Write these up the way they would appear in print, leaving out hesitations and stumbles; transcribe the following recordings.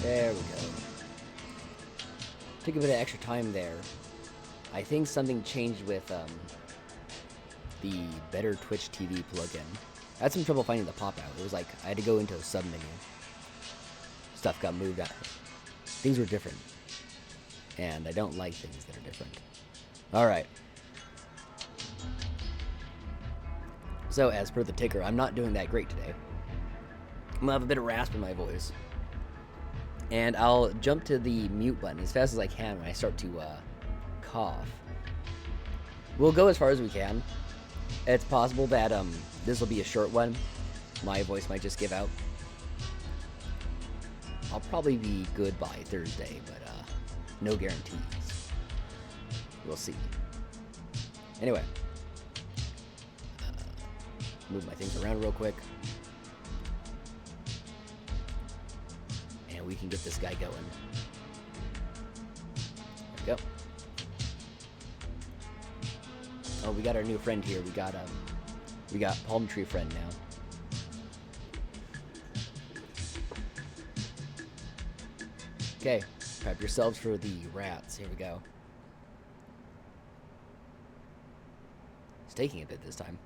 There we go. Took a bit of extra time there. I think something changed with the Better Twitch TV plugin. I had some trouble finding the pop-out. It was like I had to go into a sub-menu. Stuff got moved out. Things were different. And I don't like things that are different. Alright. So, as per the ticker, I'm not doing that great today. I'm gonna have a bit of rasp in my voice. And I'll jump to the mute button as fast as I can when I start to cough. We'll go as far as we can. It's possible that this will be a short one. My voice might just give out. I'll probably be good by Thursday, but no guarantees. We'll see. Anyway. Move my things around real quick. And we can get this guy going. There we go. Oh, we got our new friend here. We got Palm Tree Friend now. Okay, prep yourselves for the rats. Here we go. It's taking a bit this time.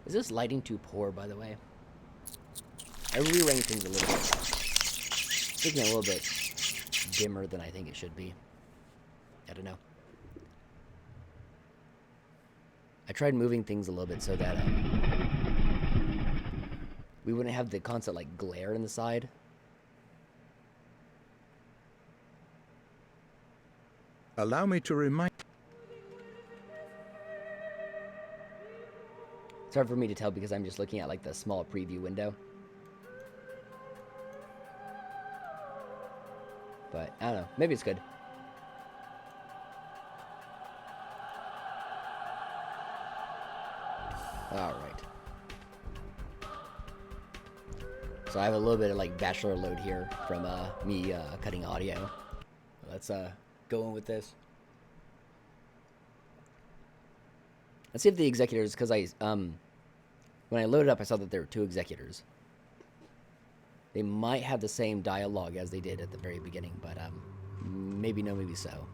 Is this lighting too poor, by the way? I rearranged things a little bit. It's making it a little bit dimmer than I think it should be. I don't know. I tried moving things a little bit so that we wouldn't have the constant like glare in the side. Allow me to remind. It's hard for me to tell because I'm just looking at like the small preview window. But I don't know. Maybe it's good. Alright. So I have a little bit of like bachelor load here from me cutting audio. Let's go in with this. Let's see if the executors, because when I loaded up I saw that there were 2 executors. They might have the same dialogue as they did at the very beginning, but maybe no, maybe so.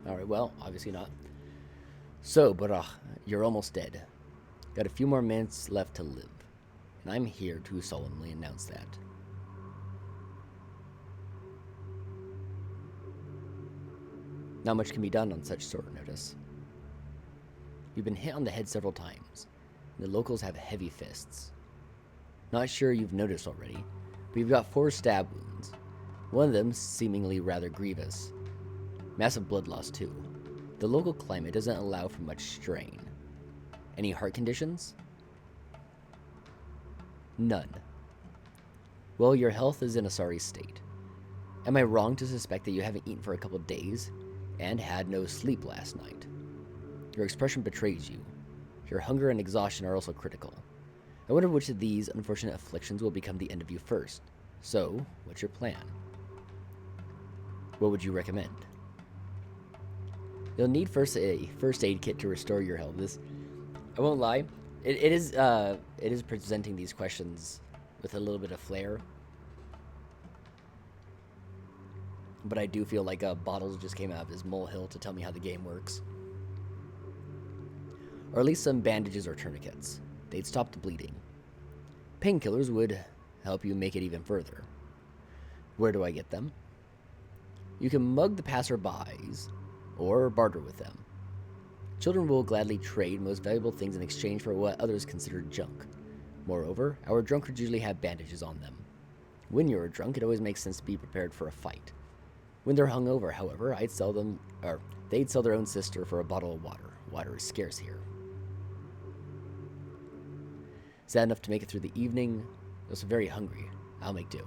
Alright, well, obviously not. So, Barach, you're almost dead. Got a few more minutes left to live. And I'm here to solemnly announce that. Not much can be done on such short notice. You've been hit on the head several times. The locals have heavy fists. Not sure you've noticed already, but you've got 4 stab wounds. One of them seemingly rather grievous. Massive blood loss too. The local climate doesn't allow for much strain. Any heart conditions? None. Well, your health is in a sorry state. Am I wrong to suspect that you haven't eaten for a couple days and had no sleep last night? Your expression betrays you. Your hunger and exhaustion are also critical. I wonder which of these unfortunate afflictions will become the end of you first. So, what's your plan? What would you recommend? You'll need first a first aid kit to restore your health. This, I won't lie, it is presenting these questions with a little bit of flair. But I do feel like Bottles just came out of his molehill to tell me how the game works. Or at least some bandages or tourniquets. They'd stop the bleeding. Painkillers would help you make it even further. Where do I get them? You can mug the passerbys or barter with them. Children will gladly trade most valuable things in exchange for what others consider junk. Moreover, our drunkards usually have bandages on them. When you're drunk, it always makes sense to be prepared for a fight. When they're hungover, however, they'd sell their own sister for a bottle of water. Water is scarce here. Sad enough to make it through the evening. Also very hungry. I'll make do.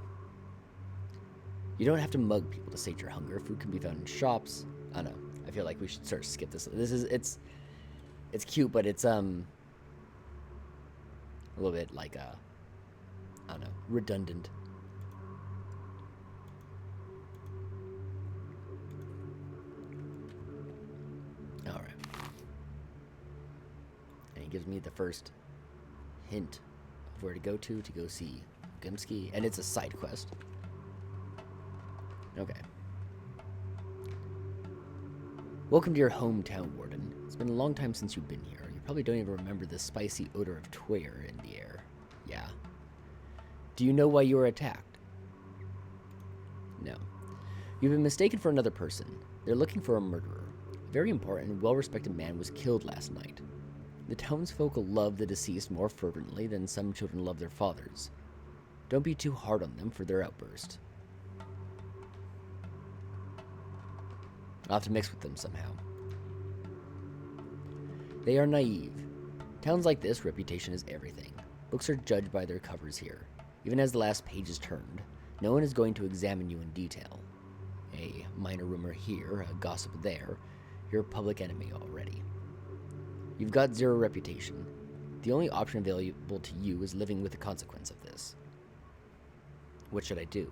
You don't have to mug people to sate your hunger. Food can be found in shops. I don't know. I feel like we should sort of skip this. It's cute, but it's a little bit like I don't know, redundant. All right. gives me the first hint of where to go see Gimski, and it's a side quest. Okay. Welcome to your hometown, Warden. It's been a long time since you've been here. You probably don't even remember the spicy odor of Twayer in the air. Yeah. Do you know why you were attacked? No. You've been mistaken for another person. They're looking for a murderer. A very important, well-respected man was killed last night. The townsfolk will love the deceased more fervently than some children love their fathers. Don't be too hard on them for their outburst. I'll have to mix with them somehow. They are naive. Towns like this, reputation is everything. Books are judged by their covers here. Even as the last page is turned, no one is going to examine you in detail. A minor rumor here, a gossip there. You're a public enemy already. You've got zero reputation. The only option available to you is living with the consequence of this. What should I do?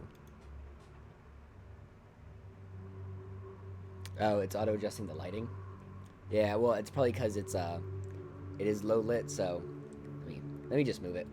Oh, it's auto-adjusting the lighting? Yeah, well, it's probably because it is low lit, so let me just move it.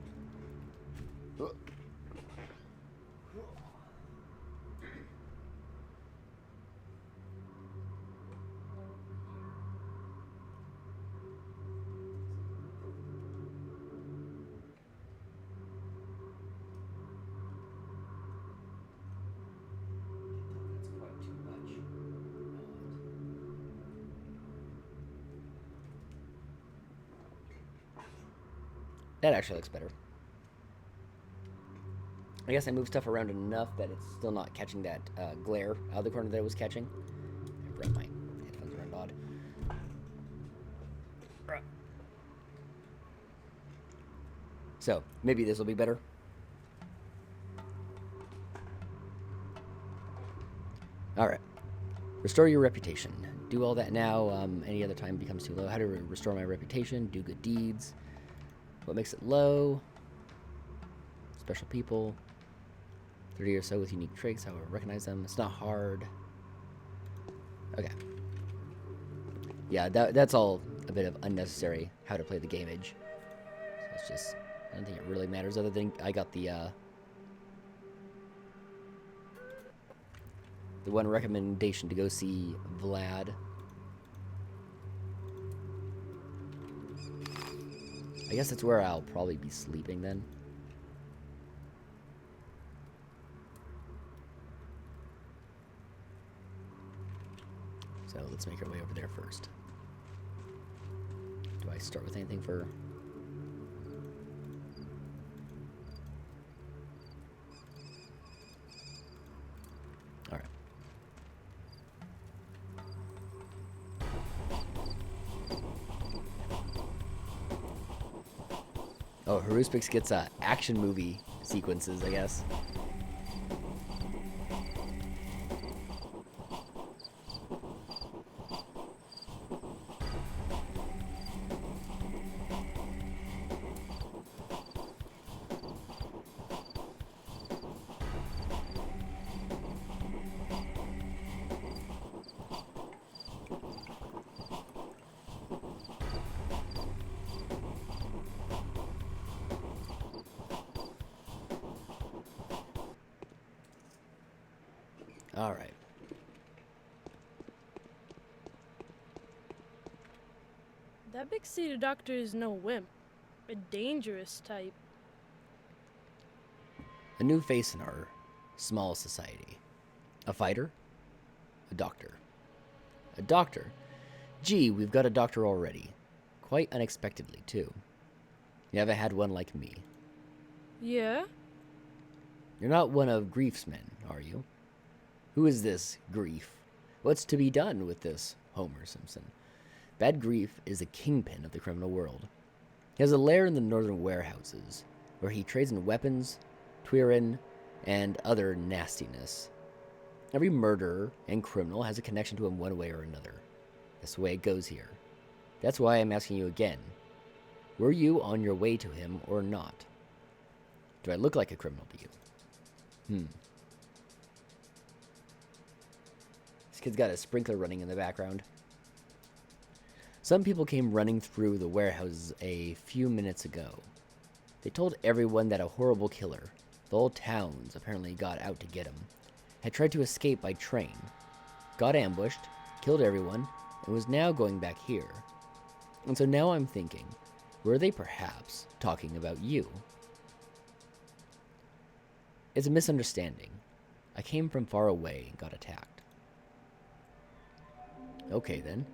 That actually looks better. I guess I moved stuff around enough that it's still not catching that glare out of the corner that it was catching. I brought my headphones around odd. So, maybe this will be better. Alright. Restore your reputation. Do all that now. Any other time becomes too low. How to restore my reputation. Do good deeds. What makes it low? Special people. 30 or so with unique traits. How I recognize them. It's not hard. Okay. Yeah, that's all a bit of unnecessary how to play the gameage. So it's just, I don't think it really matters other than I got the one recommendation to go see Vlad. I guess that's where I'll probably be sleeping then. So let's make our way over there first. Do I start with anything for... Alright. Oh, Haruspex gets action movie sequences, I guess. All right. That big city doctor is no wimp. A dangerous type. A new face in our small society. A fighter? A doctor. A doctor? Gee, we've got a doctor already. Quite unexpectedly, too. You haven't had one like me. Yeah? You're not one of Grief's men, are you? Who is this Grief? What's to be done with this Homer Simpson? Bad Grief is the kingpin of the criminal world. He has a lair in the northern warehouses, where he trades in weapons, Twirin, and other nastiness. Every murderer and criminal has a connection to him one way or another. That's the way it goes here. That's why I'm asking you again. Were you on your way to him or not? Do I look like a criminal to you? This kid's got a sprinkler running in the background. Some people came running through the warehouses a few minutes ago. They told everyone that a horrible killer, the whole towns apparently got out to get him, had tried to escape by train, got ambushed, killed everyone, and was now going back here. And so now I'm thinking, were they perhaps talking about you? It's a misunderstanding. I came from far away and got attacked. Okay then.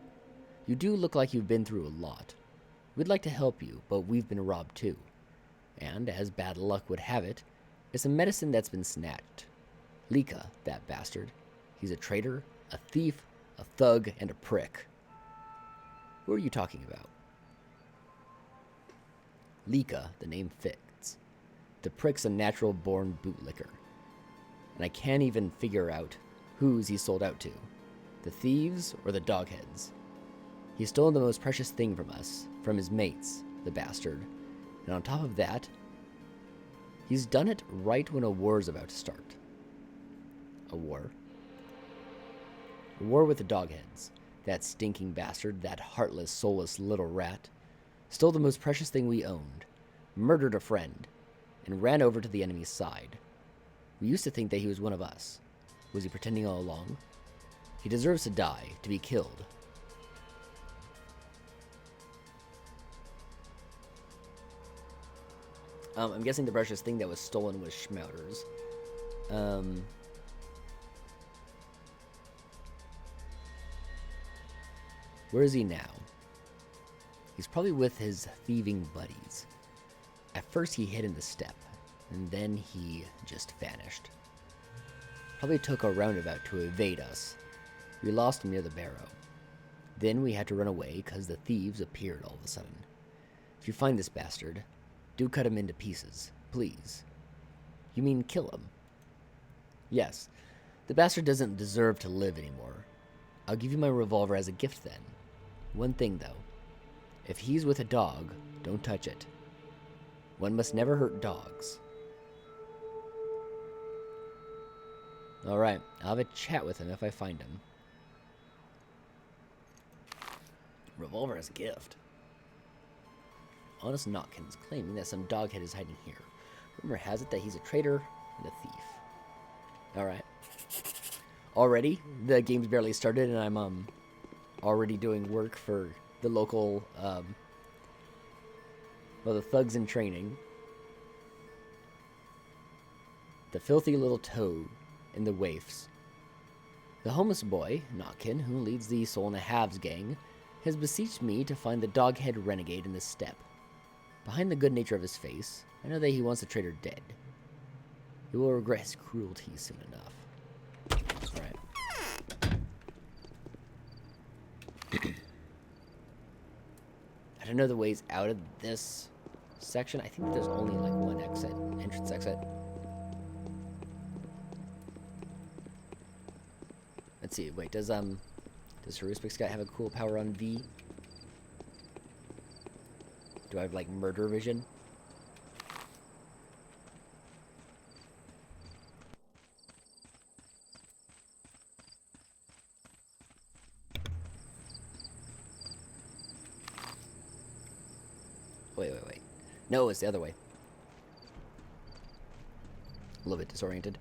You do look like you've been through a lot. We'd like to help you, but we've been robbed too. And, as bad luck would have it, it's a medicine that's been snatched. Lika, that bastard. He's a traitor, a thief, a thug, and a prick. Who are you talking about? Lika, the name fits. The prick's a natural-born bootlicker. And I can't even figure out whose he's sold out to. The thieves or the dogheads. He's stolen the most precious thing from us, from his mates, the bastard. And on top of that, he's done it right when a war's about to start. A war? A war with the dogheads. That stinking bastard, that heartless, soulless little rat, stole the most precious thing we owned, murdered a friend, and ran over to the enemy's side. We used to think that he was one of us. Was he pretending all along? He deserves to die, to be killed. I'm guessing the precious thing that was stolen was Schmouter's. Where is he now? He's probably with his thieving buddies. At first he hid in the steppe, and then he just vanished. Probably took a roundabout to evade us. We lost him near the barrow. Then we had to run away because the thieves appeared all of a sudden. If you find this bastard, do cut him into pieces, please. You mean kill him? Yes. The bastard doesn't deserve to live anymore. I'll give you my revolver as a gift then. One thing, though. If he's with a dog, don't touch it. One must never hurt dogs. Alright, I'll have a chat with him if I find him. Revolver as a gift. Honest Notkin is claiming that some doghead is hiding here. Rumor has it that he's a traitor and a thief. Alright. Already? The game's barely started and I'm already doing work for the local the thugs in training. The filthy little toad in the waifs. The homeless boy, Notkin, who leads the Soul and a Halves gang, has beseeched me to find the doghead renegade in the steppe. Behind the good nature of his face, I know that he wants the traitor dead. He will regret his cruelty soon enough. Alright. I don't know the ways out of this section. I think there's only like one exit, entrance exit. Let's see. Wait, does Haruspex guy have a cool power on V? Do I have like murder vision? Wait. No, it's the other way. A little bit disoriented.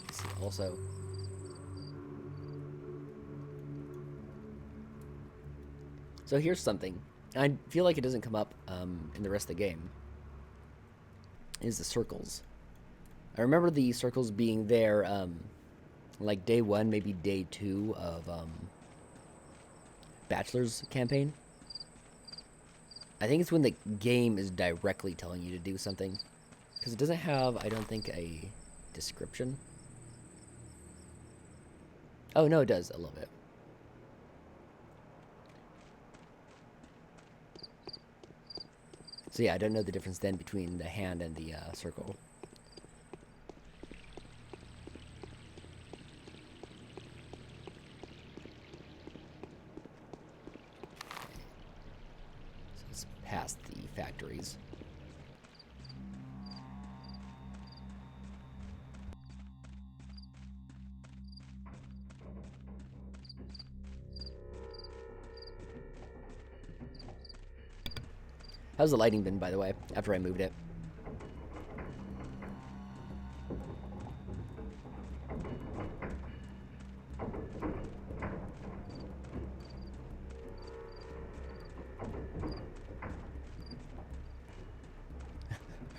Let's see, also. So here's something. I feel like it doesn't come up in the rest of the game. Is the circles. I remember the circles being there like day 1, maybe day 2 of Bachelor's campaign. I think it's when the game is directly telling you to do something. Because it doesn't have, I don't think, a description. Oh, no, it does a little bit. So yeah, I don't know the difference then between the hand and the circle. So it's past the factories. How's the lighting been, by the way, after I moved it?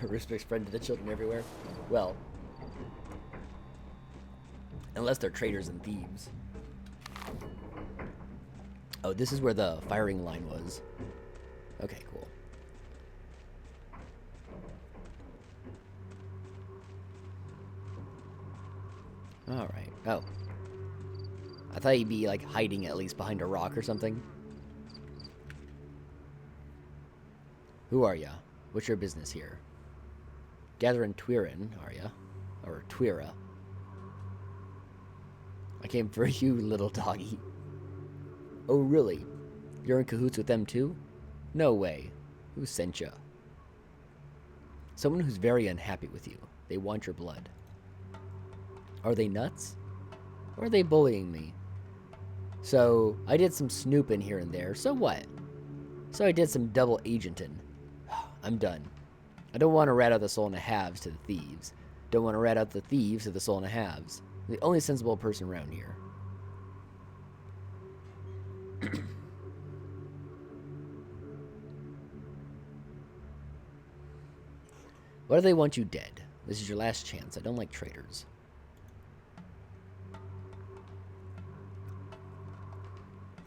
Haruspex spread to the children everywhere. Well, unless they're traitors and thieves. Oh, this is where the firing line was. Okay, cool. Alright. Oh. I thought he'd be, like, hiding at least behind a rock or something. Who are ya? What's your business here? Gathering Twirin, are ya? Or Twira. I came for you, little doggy. Oh, really? You're in cahoots with them too? No way. Who sent ya? Someone who's very unhappy with you. They want your blood. Are they nuts? Or are they bullying me? So, I did some snooping here and there, so what? So I did some double agenting. I'm done. I don't want to rat out the soul in the halves to the thieves. Don't want to rat out the thieves to the soul in the halves. I'm the only sensible person around here. Why do they want you dead? This is your last chance. I don't like traitors.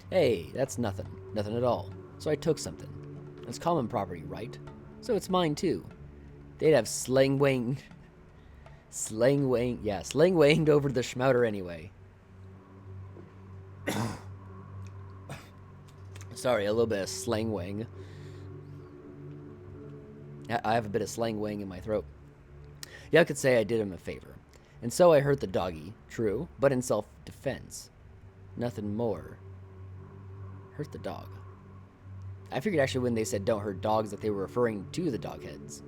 Hey, that's nothing. Nothing at all. So I took something. It's common property, right? So it's mine too. They'd have slang-wanged over the schmouter anyway. Sorry, a little bit of slang wang. I have a bit of slang wang in my throat. Yeah, I could say I did him a favor. And so I hurt the doggy, true, but in self-defense. Nothing more. Hurt the dog. I figured actually when they said don't hurt dogs that they were referring to the dog heads.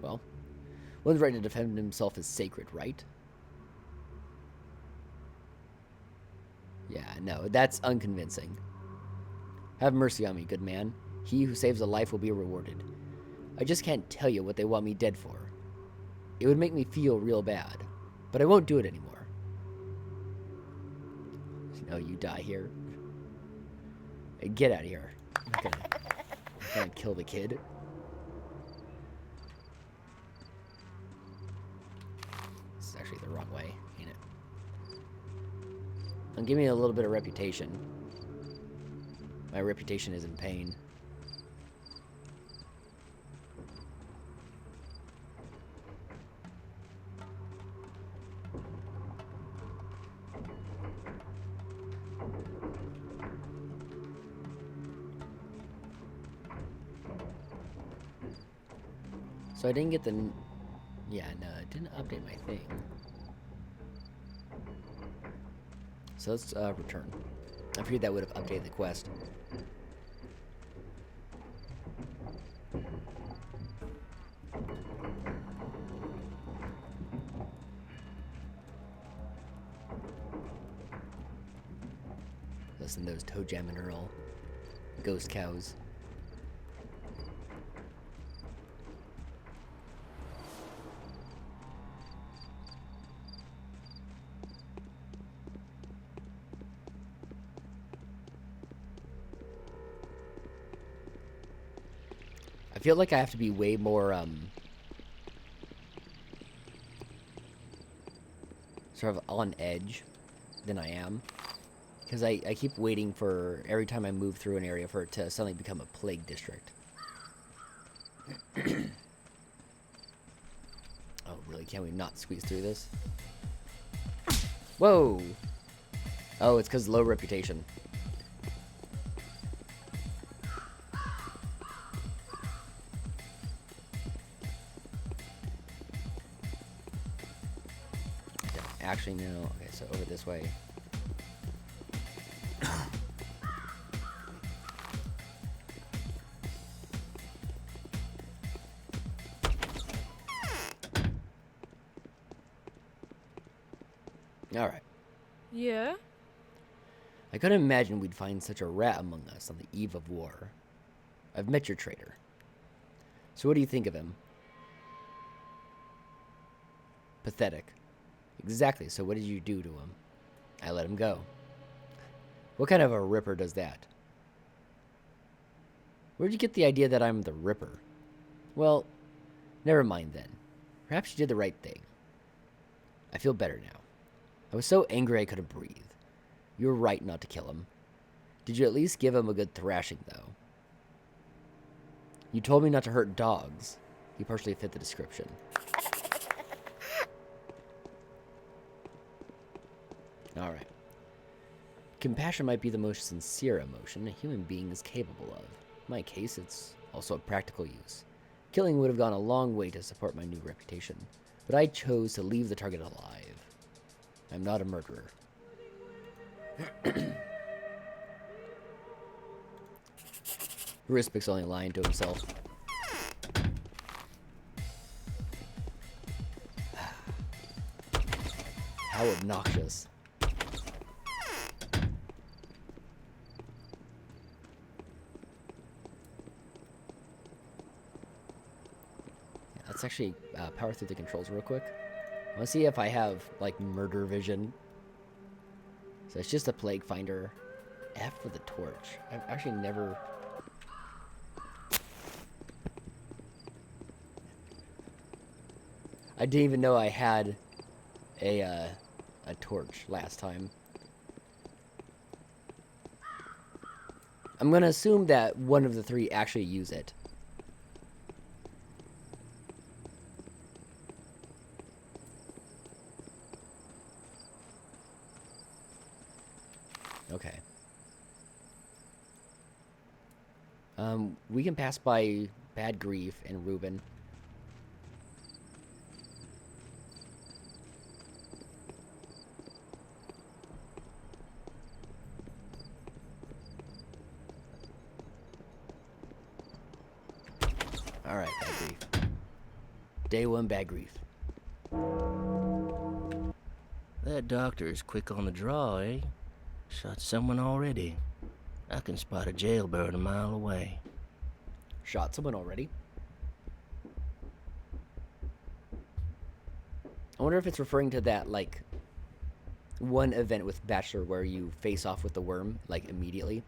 Well, one's right to defend himself is sacred, right? Yeah, no, that's unconvincing. Have mercy on me, good man. He who saves a life will be rewarded. I just can't tell you what they want me dead for. It would make me feel real bad, but I won't do it anymore. No, you die here. Hey, get out of here. I'm gonna kill the kid. This is actually the wrong way, ain't it? And give me a little bit of reputation. My reputation is in pain. So I didn't get the... Yeah, no, it didn't update my thing. So let's return. I figured that would have updated the quest. Listen to those toe jamming Earl ghost cows. I feel like I have to be way more, sort of on edge than I am. Because I keep waiting for, every time I move through an area, for it to suddenly become a plague district. Oh, really? Can we not squeeze through this? Whoa! Oh, it's because low reputation. Actually, no. Okay, so over this way. Alright. Yeah? I couldn't imagine we'd find such a rat among us on the eve of war. I've met your traitor. So what do you think of him? Pathetic. Exactly, so what did you do to him? I let him go. What kind of a ripper does that? Where'd you get the idea that I'm the Ripper? Well, never mind then. Perhaps you did the right thing. I feel better now. I was so angry I couldn't breathe. You were right not to kill him. Did you at least give him a good thrashing, though? You told me not to hurt dogs. He partially fit the description. Alright. Compassion might be the most sincere emotion a human being is capable of. In my case, it's also a practical use. Killing would have gone a long way to support my new reputation, but I chose to leave the target alive. I'm not a murderer. Haruspex only lying to himself. How obnoxious. Let's actually power through the controls real quick. I want to see if I have, like, murder vision. So it's just a plague finder. F for the torch. I've actually never... I didn't even know I had a torch last time. I'm going to assume that one of the three actually use it. Okay. We can pass by Bad Grief and Reuben. Alright, Bad Grief. Day 1, Bad Grief. That doctor is quick on the draw, eh? Shot someone already. I can spot a jailbird a mile away. Shot someone already? I wonder if it's referring to that, like, one event with Bachelor where you face off with the worm, like, immediately.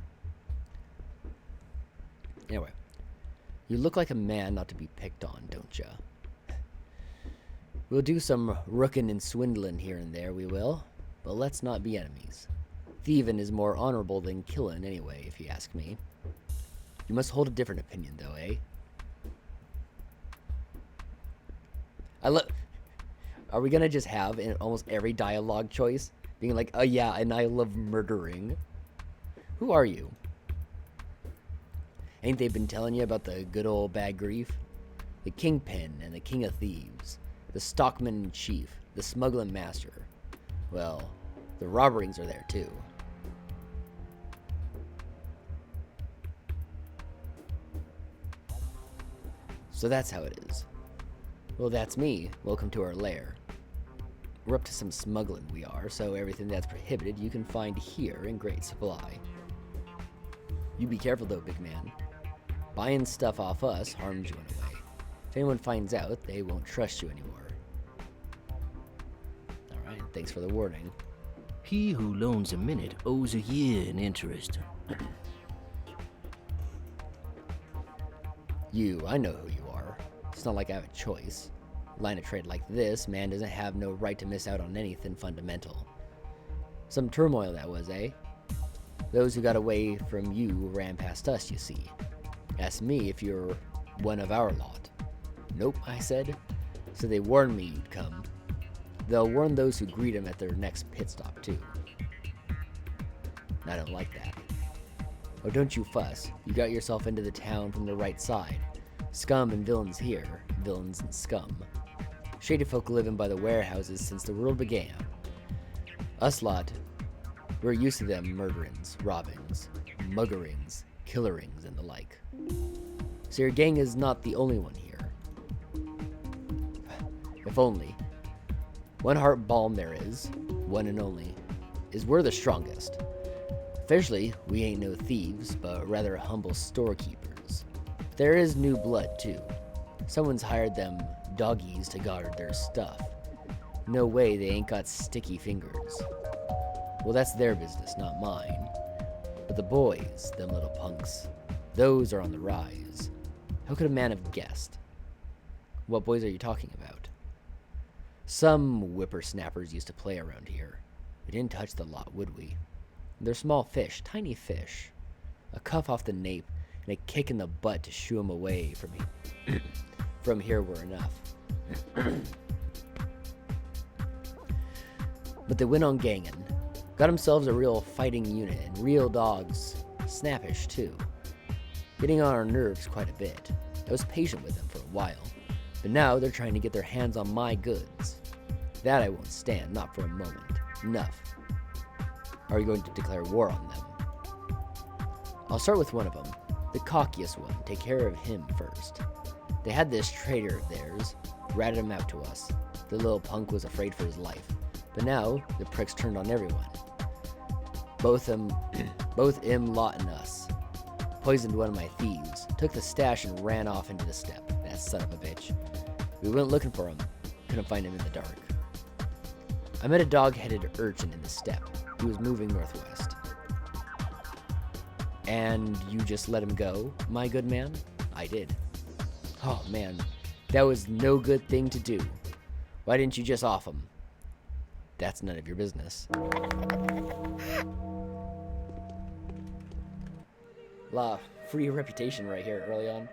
Anyway. You look like a man not to be picked on, don't ya? We'll do some rookin' and swindlin' here and there, we will. But let's not be enemies. Thievin' is more honorable than killin' anyway, if you ask me. You must hold a different opinion, though, eh? Are we gonna just have in almost every dialogue choice being like, oh yeah, and I love murdering? Who are you? Ain't they been telling you about the good old Bad Grief? The Kingpin and the King of Thieves. The Stockman in Chief. The Smuggling Master. Well, the robberings are there too. So that's how it is. Well, that's me. Welcome to our lair. We're up to some smuggling, we are, so everything that's prohibited you can find here in great supply. You be careful though, big man. Buying stuff off us harms you in a way. If anyone finds out, they won't trust you anymore. Alright, thanks for the warning. He who loans a minute owes a year in interest. I know who you are. It's not like I have a choice. Line of trade like this, man doesn't have no right to miss out on anything fundamental. Some turmoil that was, eh? Those who got away from you ran past us, you see. Ask me if you're one of our lot. Nope, I said. So they warned me you'd come. They'll warn those who greet him at their next pit stop, too. I don't like that. Oh, don't you fuss. You got yourself into the town from the right side. Scum and villains here. Villains and scum. Shady folk living by the warehouses since the world began. Us lot, we're used to them murderings, robbings, muggerings, killerings, and the like. So your gang is not the only one here. If only. One heart balm there is, one and only, is we're the strongest. Officially, we ain't no thieves, but rather humble storekeepers. There is new blood, too. Someone's hired them doggies to guard their stuff. No way they ain't got sticky fingers. Well, that's their business, not mine. But the boys, them little punks, those are on the rise. How could a man have guessed? What boys are you talking about? Some whippersnappers used to play around here. We didn't touch the lot, would we? They're small fish, tiny fish. A cuff off the nape and a kick in the butt to shoo 'em away from me. From here were enough. But they went on gangin'. Got themselves a real fighting unit and real dogs. Snappish, too. Getting on our nerves quite a bit. I was patient with them for a while. But now they're trying to get their hands on my goods. That I won't stand, not for a moment. Enough. Are you going to declare war on them? I'll start with one of them. The cockiest one. Take care of him first. They had this traitor of theirs. Ratted him out to us. The little punk was afraid for his life. But now, the pricks turned on everyone. Both him lot and us. Poisoned one of my thieves. Took the stash and ran off into the steppe. That son of a bitch. We went looking for him. Couldn't find him in the dark. I met a dog-headed urchin in the steppe. He was moving northwest. And you just let him go, my good man? I did. Oh, man. That was no good thing to do. Why didn't you just off him? That's none of your business. La, free reputation right here early on.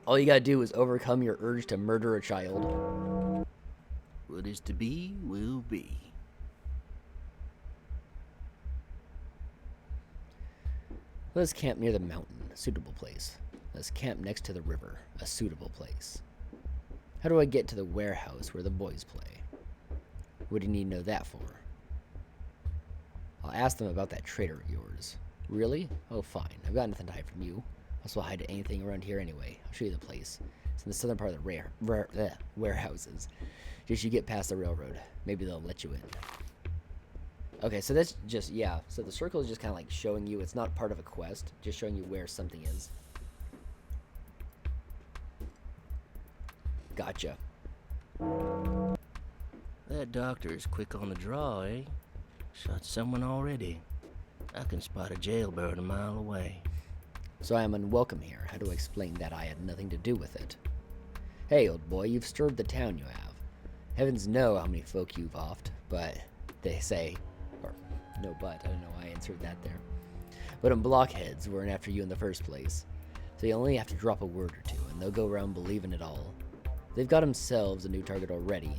All you gotta do is overcome your urge to murder a child. What is to be, will be. Let's camp near the mountain, a suitable place. Let's camp next to the river, a suitable place. How do I get to the warehouse where the boys play? What do you need to know that for? I'll ask them about that traitor of yours. Really? Oh, fine. I've got nothing to hide from you. Also, hide anything around here anyway. I'll show you the place. It's in the southern part of the warehouses. Just you get past the railroad. Maybe they'll let you in. Okay, so that's just, yeah. So the circle is just kind of like showing you. It's not part of a quest. Just showing you where something is. Gotcha. That doctor is quick on the draw, eh? Shot someone already. I can spot a jailbird a mile away. So I am unwelcome here. How do I explain that I had nothing to do with it? Hey, old boy, you've stirred the town, you have. Heavens know how many folk you've offed, but they say, or no but, I don't know why I inserted that there. But blockheads weren't after you in the first place. So you only have to drop a word or two, and they'll go around believing it all. They've got themselves a new target already.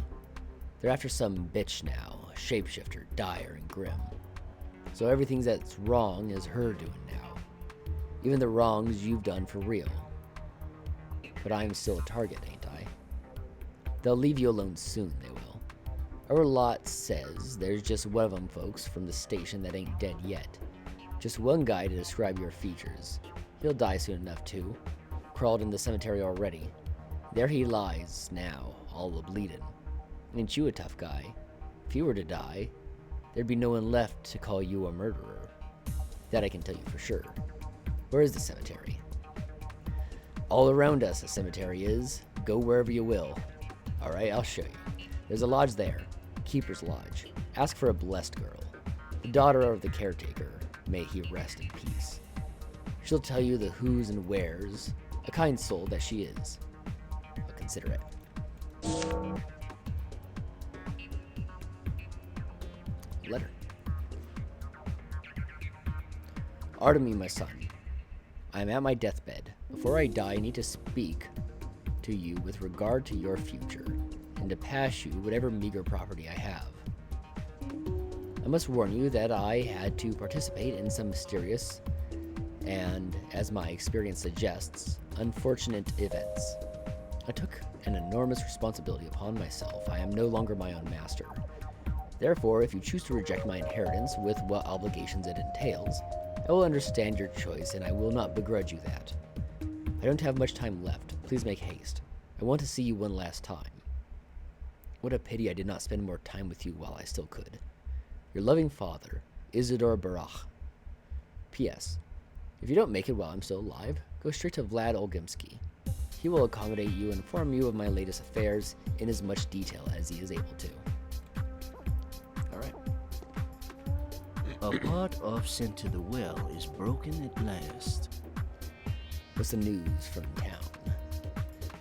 They're after some bitch now, a shapeshifter, dire and grim. So everything that's wrong is her doing now. Even the wrongs you've done for real. But I'm still a target, ain't I? They'll leave you alone soon, they will. Our lot says there's just one of them folks from the station that ain't dead yet. Just one guy to describe your features. He'll die soon enough, too. Crawled in the cemetery already. There he lies, now, all a-bleedin'. Ain't you a tough guy? If you were to die, there'd be no one left to call you a murderer. That I can tell you for sure. Where is the cemetery? All around us a cemetery is. Go wherever you will. Alright, I'll show you. There's a lodge there. Keeper's Lodge. Ask for a blessed girl. The daughter of the caretaker. May he rest in peace. She'll tell you the who's and where's. A kind soul that she is. I'll consider it. Letter. Artemy, my son. I am at my deathbed. Before I die, I need to speak to you with regard to your future, and to pass you whatever meager property I have. I must warn you that I had to participate in some mysterious, and, as my experience suggests, unfortunate events. I took an enormous responsibility upon myself. I am no longer my own master. Therefore, if you choose to reject my inheritance with what obligations it entails, I will understand your choice, and I will not begrudge you that. I don't have much time left. Please make haste. I want to see you one last time. What a pity I did not spend more time with you while I still could. Your loving father, Isidore Barach. P.S. If you don't make it while I'm still alive, go straight to Vlad Olgimsky. He will accommodate you and inform you of my latest affairs in as much detail as he is able to. Alright. A part off sent to the well is broken at last. What's the news from town?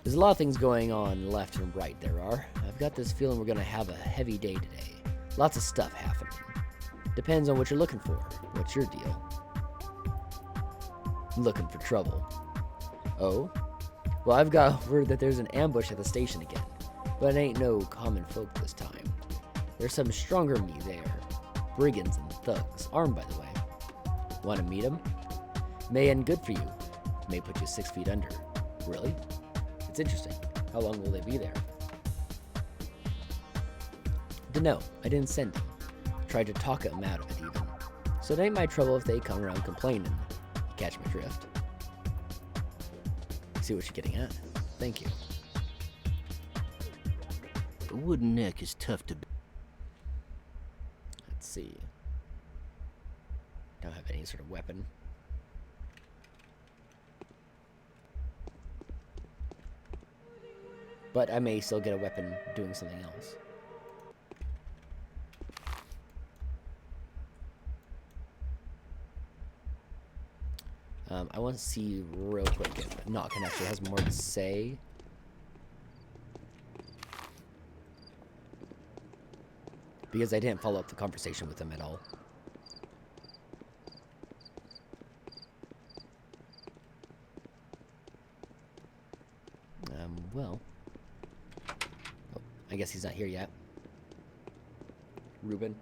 There's a lot of things going on left and right, there are. I've got this feeling we're going to have a heavy day today. Lots of stuff happening. Depends on what you're looking for. What's your deal? Looking for trouble. Oh? Well, I've got word that there's an ambush at the station again, but it ain't no common folk this time. There's some stronger than me there. Brigands and thugs, armed by the way. Want to meet them? May end good for you. May put you 6 feet under. Really? It's interesting. How long will they be there? Dunno. I didn't send them. Tried to talk them out of it even. So it ain't my trouble if they come around complaining. You catch my drift? See what you're getting at. Thank you. A wooden neck is tough to... Let's see. Don't have any sort of weapon. But I may still get a weapon doing something else. I want to see real quick if Notkin actually has more to say. Because I didn't follow up the conversation with him at all. Well. Oh, I guess he's not here yet. Ruben.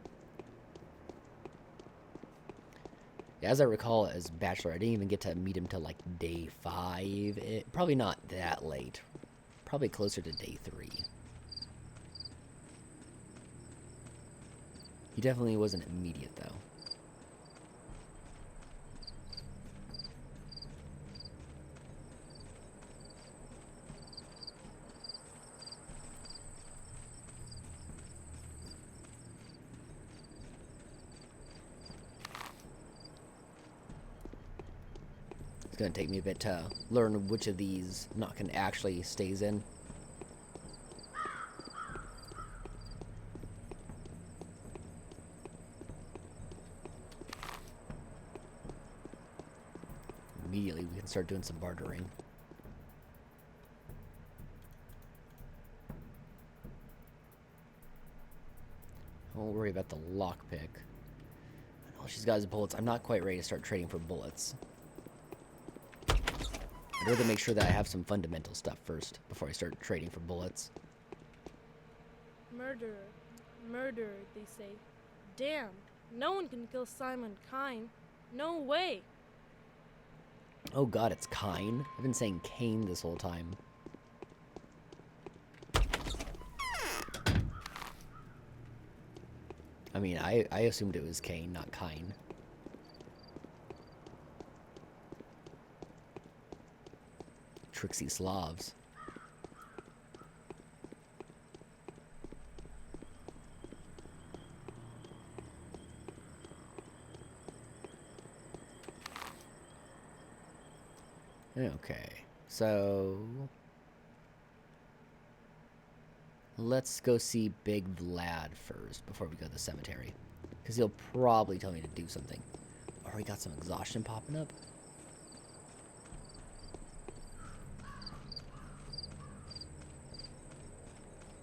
Yeah, as I recall, as Bachelor, I didn't even get to meet him till like day 5. Probably not that late. Probably closer to day 3. He definitely wasn't immediate, though. It's gonna take me a bit to learn which of these Notkin actually stays in. Immediately we can start doing some bartering. I won't worry about the lockpick. All she's got is bullets. I'm not quite ready to start trading for bullets. I'd rather make sure that I have some fundamental stuff first before I start trading for bullets. Murderer. Murderer, they say. Damn. No one can kill Simon Kine. No way. Oh god, it's Kine. I've been saying Kane this whole time. I mean, I assumed it was Kane, not Kine. Tricksy Slavs. Okay, so let's go see Big Vlad first before we go to the cemetery, because he'll probably tell me to do something. Oh, we got some exhaustion popping up.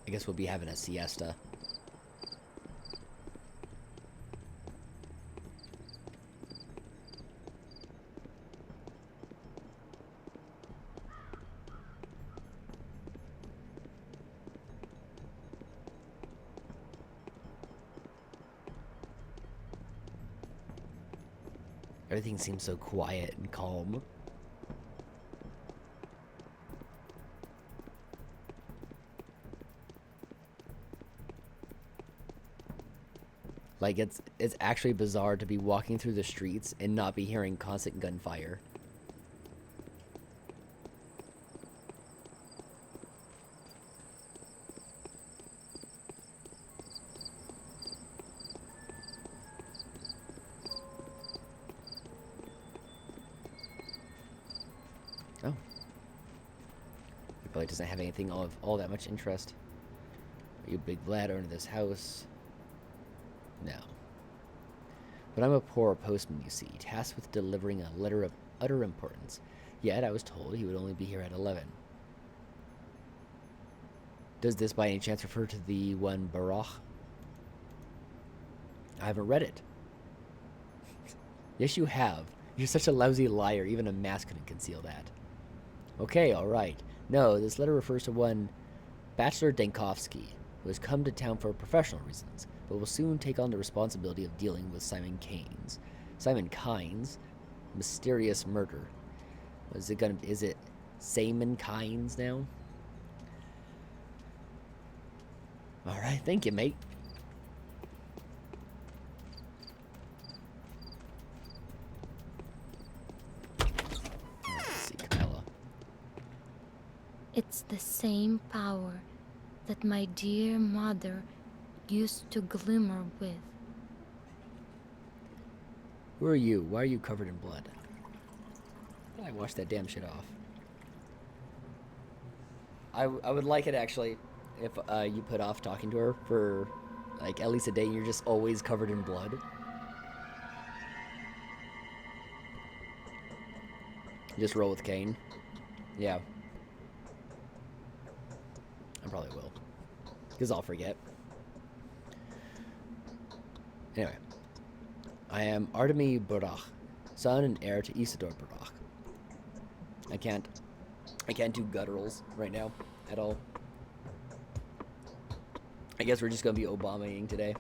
I guess we'll be having a siesta. Everything seems so quiet and calm. Like, it's actually bizarre to be walking through the streets and not be hearing constant gunfire. Probably doesn't have anything of all that much interest. Are you a big ladder into this house? No. But I'm a poor postman, you see, tasked with delivering a letter of utter importance. Yet I was told he would only be here at 11. Does this by any chance refer to the one Baruch? I haven't read it. Yes, you have. You're such a lousy liar, even a mask couldn't conceal that. Okay, alright. No, this letter refers to one Bachelor Dankovsky, who has come to town for professional reasons, but will soon take on the responsibility of dealing with Simon Kynes' mysterious murder. Is it Simon Kynes now? Alright, thank you, mate. Let's see, Capella. It's the same power that my dear mother used to glimmer with. Who are you? Why are you covered in blood? I wash that damn shit off. I would like it actually if you put off talking to her for like at least a day and you're just always covered in blood. Just roll with Kane. Yeah. I probably will. Because I'll forget. Anyway. I am Artemy Baruch, son and heir to Isidore Baruch. I can't do gutturals right now at all. I guess we're just gonna be Obama-ing today.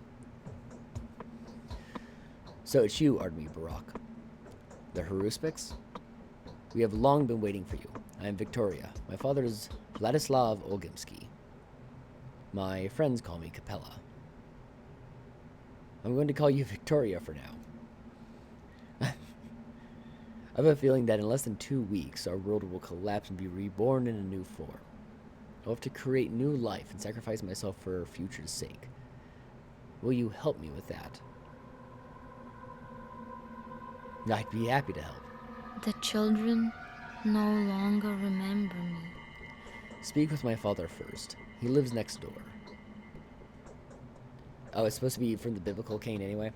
So it's you, Artemy Baruch. The Haruspex? We have long been waiting for you. I am Victoria. My father is Vladislav Olgimsky. My friends call me Capella. I'm going to call you Victoria for now. I have a feeling that in less than 2 weeks, our world will collapse and be reborn in a new form. I'll have to create new life and sacrifice myself for our future's sake. Will you help me with that? I'd be happy to help. The children no longer remember me. Speak with my father first. He lives next door. Oh, it's supposed to be from the biblical Cain anyway?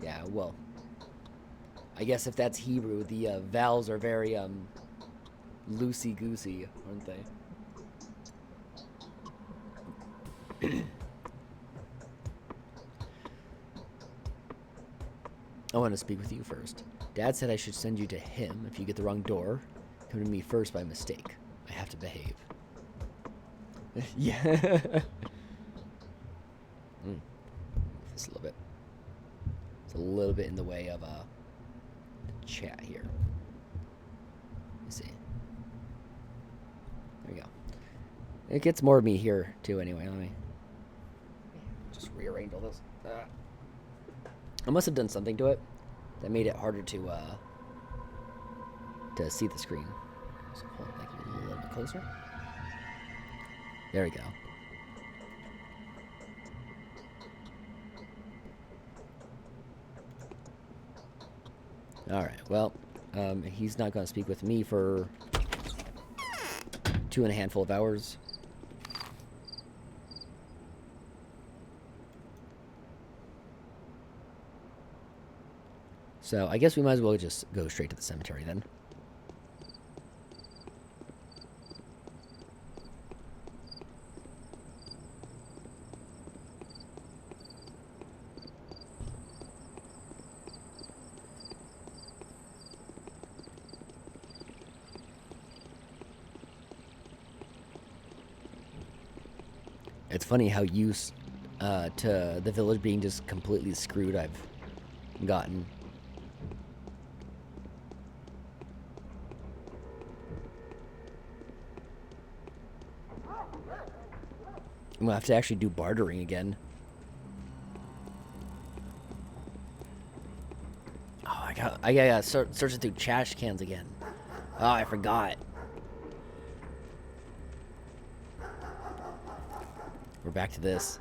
Yeah, well. I guess if that's Hebrew, the vowels are very, loosey-goosey, aren't they? I want to speak with you first. Dad said I should send you to him. If you get the wrong door, come to me first by mistake. I have to behave. Yeah. Just a little bit. It's a little bit in the way of the chat here. Let's see. There we go. It gets more of me here too. Anyway, let me just rearrange all this. I must have done something to it that made it harder to see the screen. So hold it like a little bit closer. There we go. Alright, well, he's not going to speak with me for 2 and a handful of hours. So, I guess we might as well just go straight to the cemetery then. It's funny how used to the village being just completely screwed I've gotten. I'm gonna have to actually do bartering again. Oh, I gotta start searching through trash cans again. Oh, I forgot. We're back to this.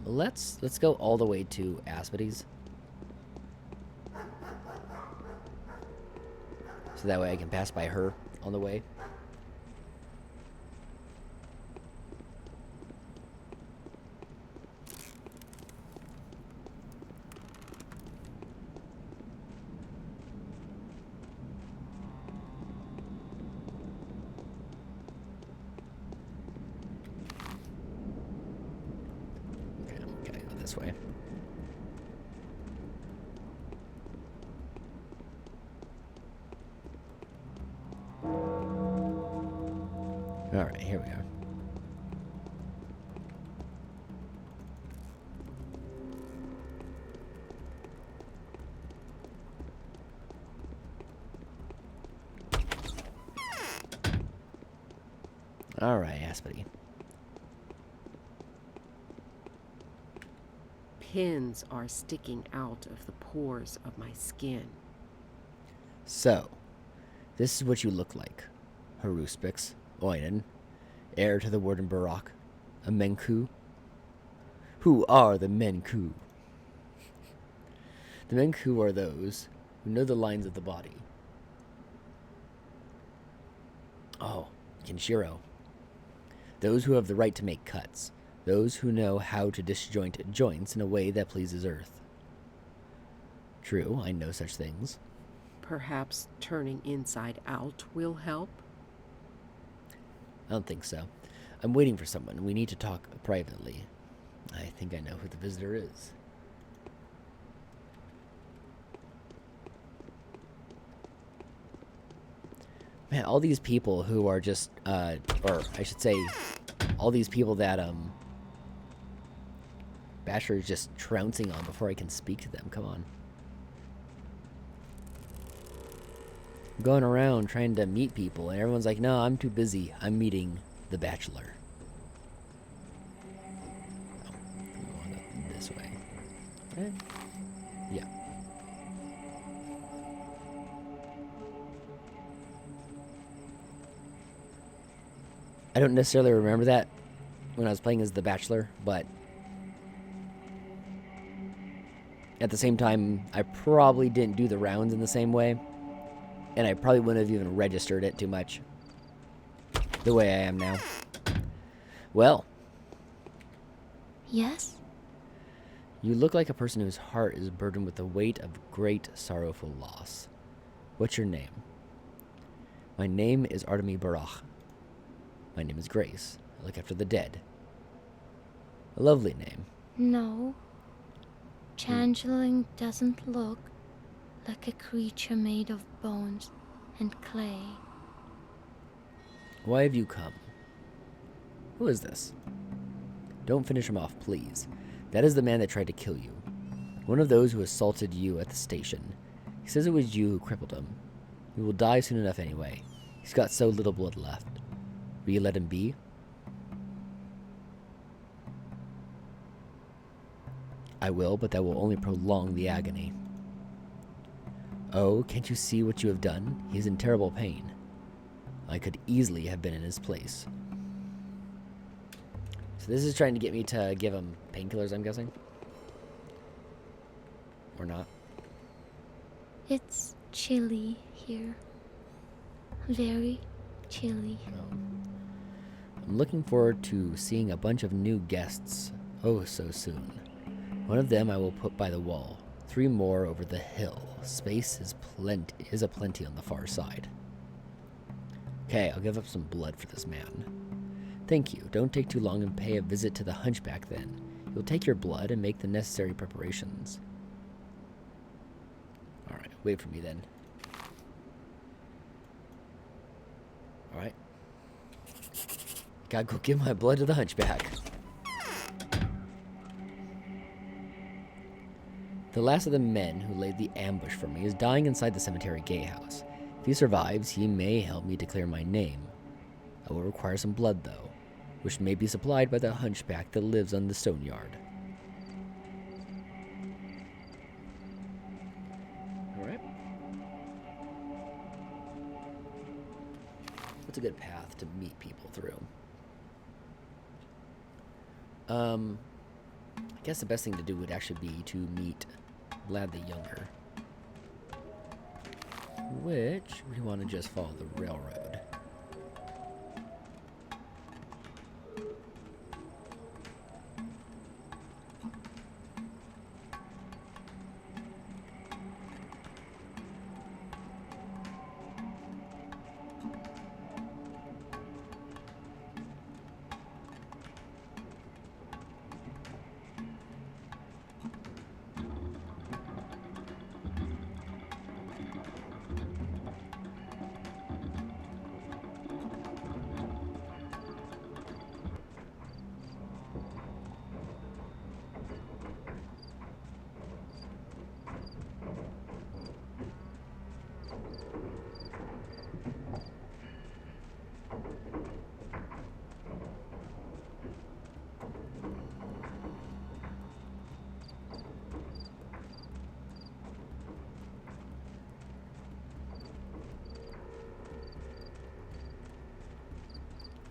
Let's go all the way to Aspides. So that way I can pass by her on the way. Okay, I'm gonna go this way. Alright, here we are. Alright, Aspity. Pins are sticking out of the pores of my skin. So, this is what you look like. Haruspex, Oinen, heir to the Warden Barak, a Menku. Who are the Menku? The Menku are those who know the lines of the body. Oh, Kenshiro. Those who have the right to make cuts. Those who know how to disjoint joints in a way that pleases Earth. True, I know such things. Perhaps turning inside out will help? I don't think so. I'm waiting for someone. We need to talk privately. I think I know who the visitor is. Man, all these people who are just, or I should say, all these people that, Basher is just trouncing on before I can speak to them. Come on. I'm going around trying to meet people, and everyone's like, no, I'm too busy. I'm meeting the Bachelor. Oh, I'm going this way. Yeah. I don't necessarily remember that when I was playing as the Bachelor, but at the same time, I probably didn't do the rounds in the same way, and I probably wouldn't have even registered it too much the way I am now. Well, Yes? you look like a person whose heart is burdened with the weight of great sorrowful loss. What's your name? My name is Artemi Barach. My name is Grace. I look after the dead. A lovely name. No. Changeling doesn't look like a creature made of bones and clay. Why have you come? Who is this? Don't finish him off, please. That is the man that tried to kill you. One of those who assaulted you at the station. He says it was you who crippled him. He will die soon enough anyway. He's got so little blood left. Will you let him be? I will, but that will only prolong the agony. Oh, can't you see what you have done? He's in terrible pain. I could easily have been in his place. So this is trying to get me to give him painkillers, I'm guessing? Or not? It's chilly here. Very chilly. No. I'm looking forward to seeing a bunch of new guests oh so soon. One of them I will put by the wall. 3 more over the hill. Space is aplenty on the far side. Okay, I'll give up some blood for this man. Thank you. Don't take too long and pay a visit to the hunchback then. He'll take your blood and make the necessary preparations. Alright, wait for me then. Alright. Gotta go give my blood to the hunchback. The last of the men who laid the ambush for me is dying inside the cemetery gatehouse. If he survives, he may help me declare my name. I will require some blood, though, which may be supplied by the hunchback that lives on the stone yard. Alright. What's a good path to meet people through? I guess the best thing to do would actually be to meet Vlad the Younger. which we want to just follow the railroad.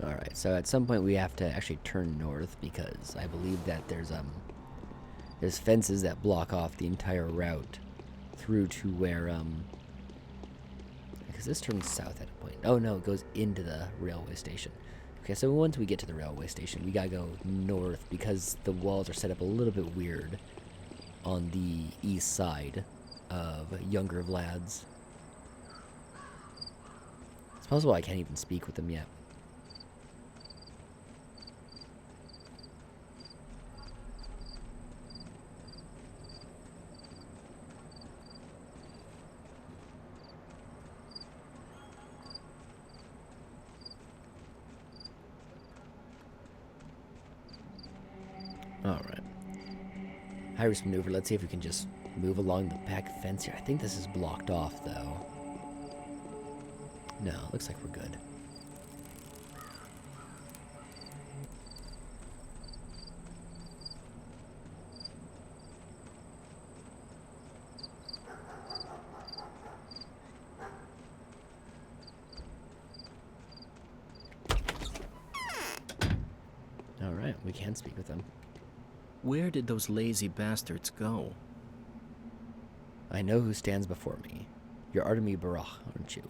Alright, so at some point we have to actually turn north because I believe that there's fences that block off the entire route through to where because this turns south at a point. Oh no, it goes into the railway station. Okay, so once we get to the railway station, we gotta go north because the walls are set up a little bit weird on the east side of Younger Vlad's. It's possible I can't even speak with them yet. Alright. High-risk maneuver. Let's see if we can just move along the back fence here. I think this is blocked off, though. No, looks like we're good. Alright, we can speak with them. Where did those lazy bastards go? I know who stands before me. You're Artemy Barach, aren't you?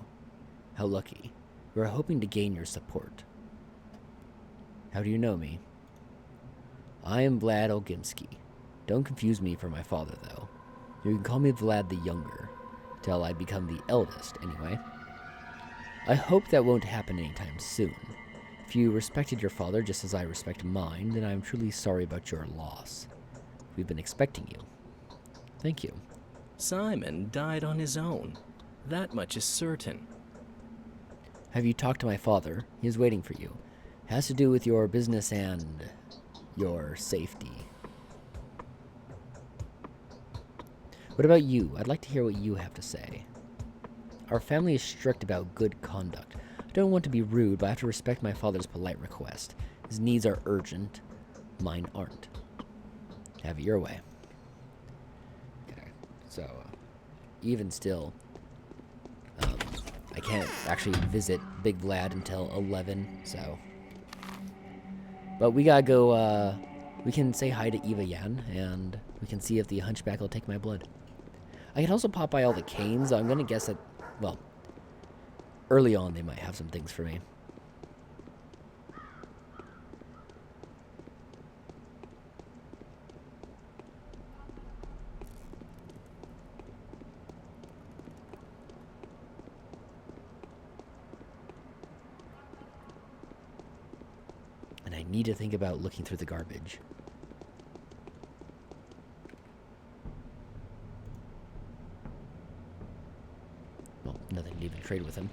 How lucky. We were hoping to gain your support. How do you know me? I am Vlad Olgimsky. Don't confuse me for my father, though. You can call me Vlad the Younger, till I become the eldest, anyway. I hope that won't happen anytime soon. If you respected your father just as I respect mine, then I'm truly sorry about your loss. We've been expecting you. Thank you. Simon died on his own. That much is certain. Have you talked to my father? He is waiting for you. It has to do with your business and your safety. What about you? I'd like to hear what you have to say. Our family is strict about good conduct. I don't want to be rude, but I have to respect my father's polite request. His needs are urgent. Mine aren't. Have it your way. Okay, so even still, I can't actually visit Big Vlad until 11, so. But we gotta go, we can say hi to Eva Yan, and we can see if the Hunchback will take my blood. I can also pop by all the canes. I'm gonna guess that, well, early on they might have some things for me. And I need to think about looking through the garbage. Well, nothing to even trade with him.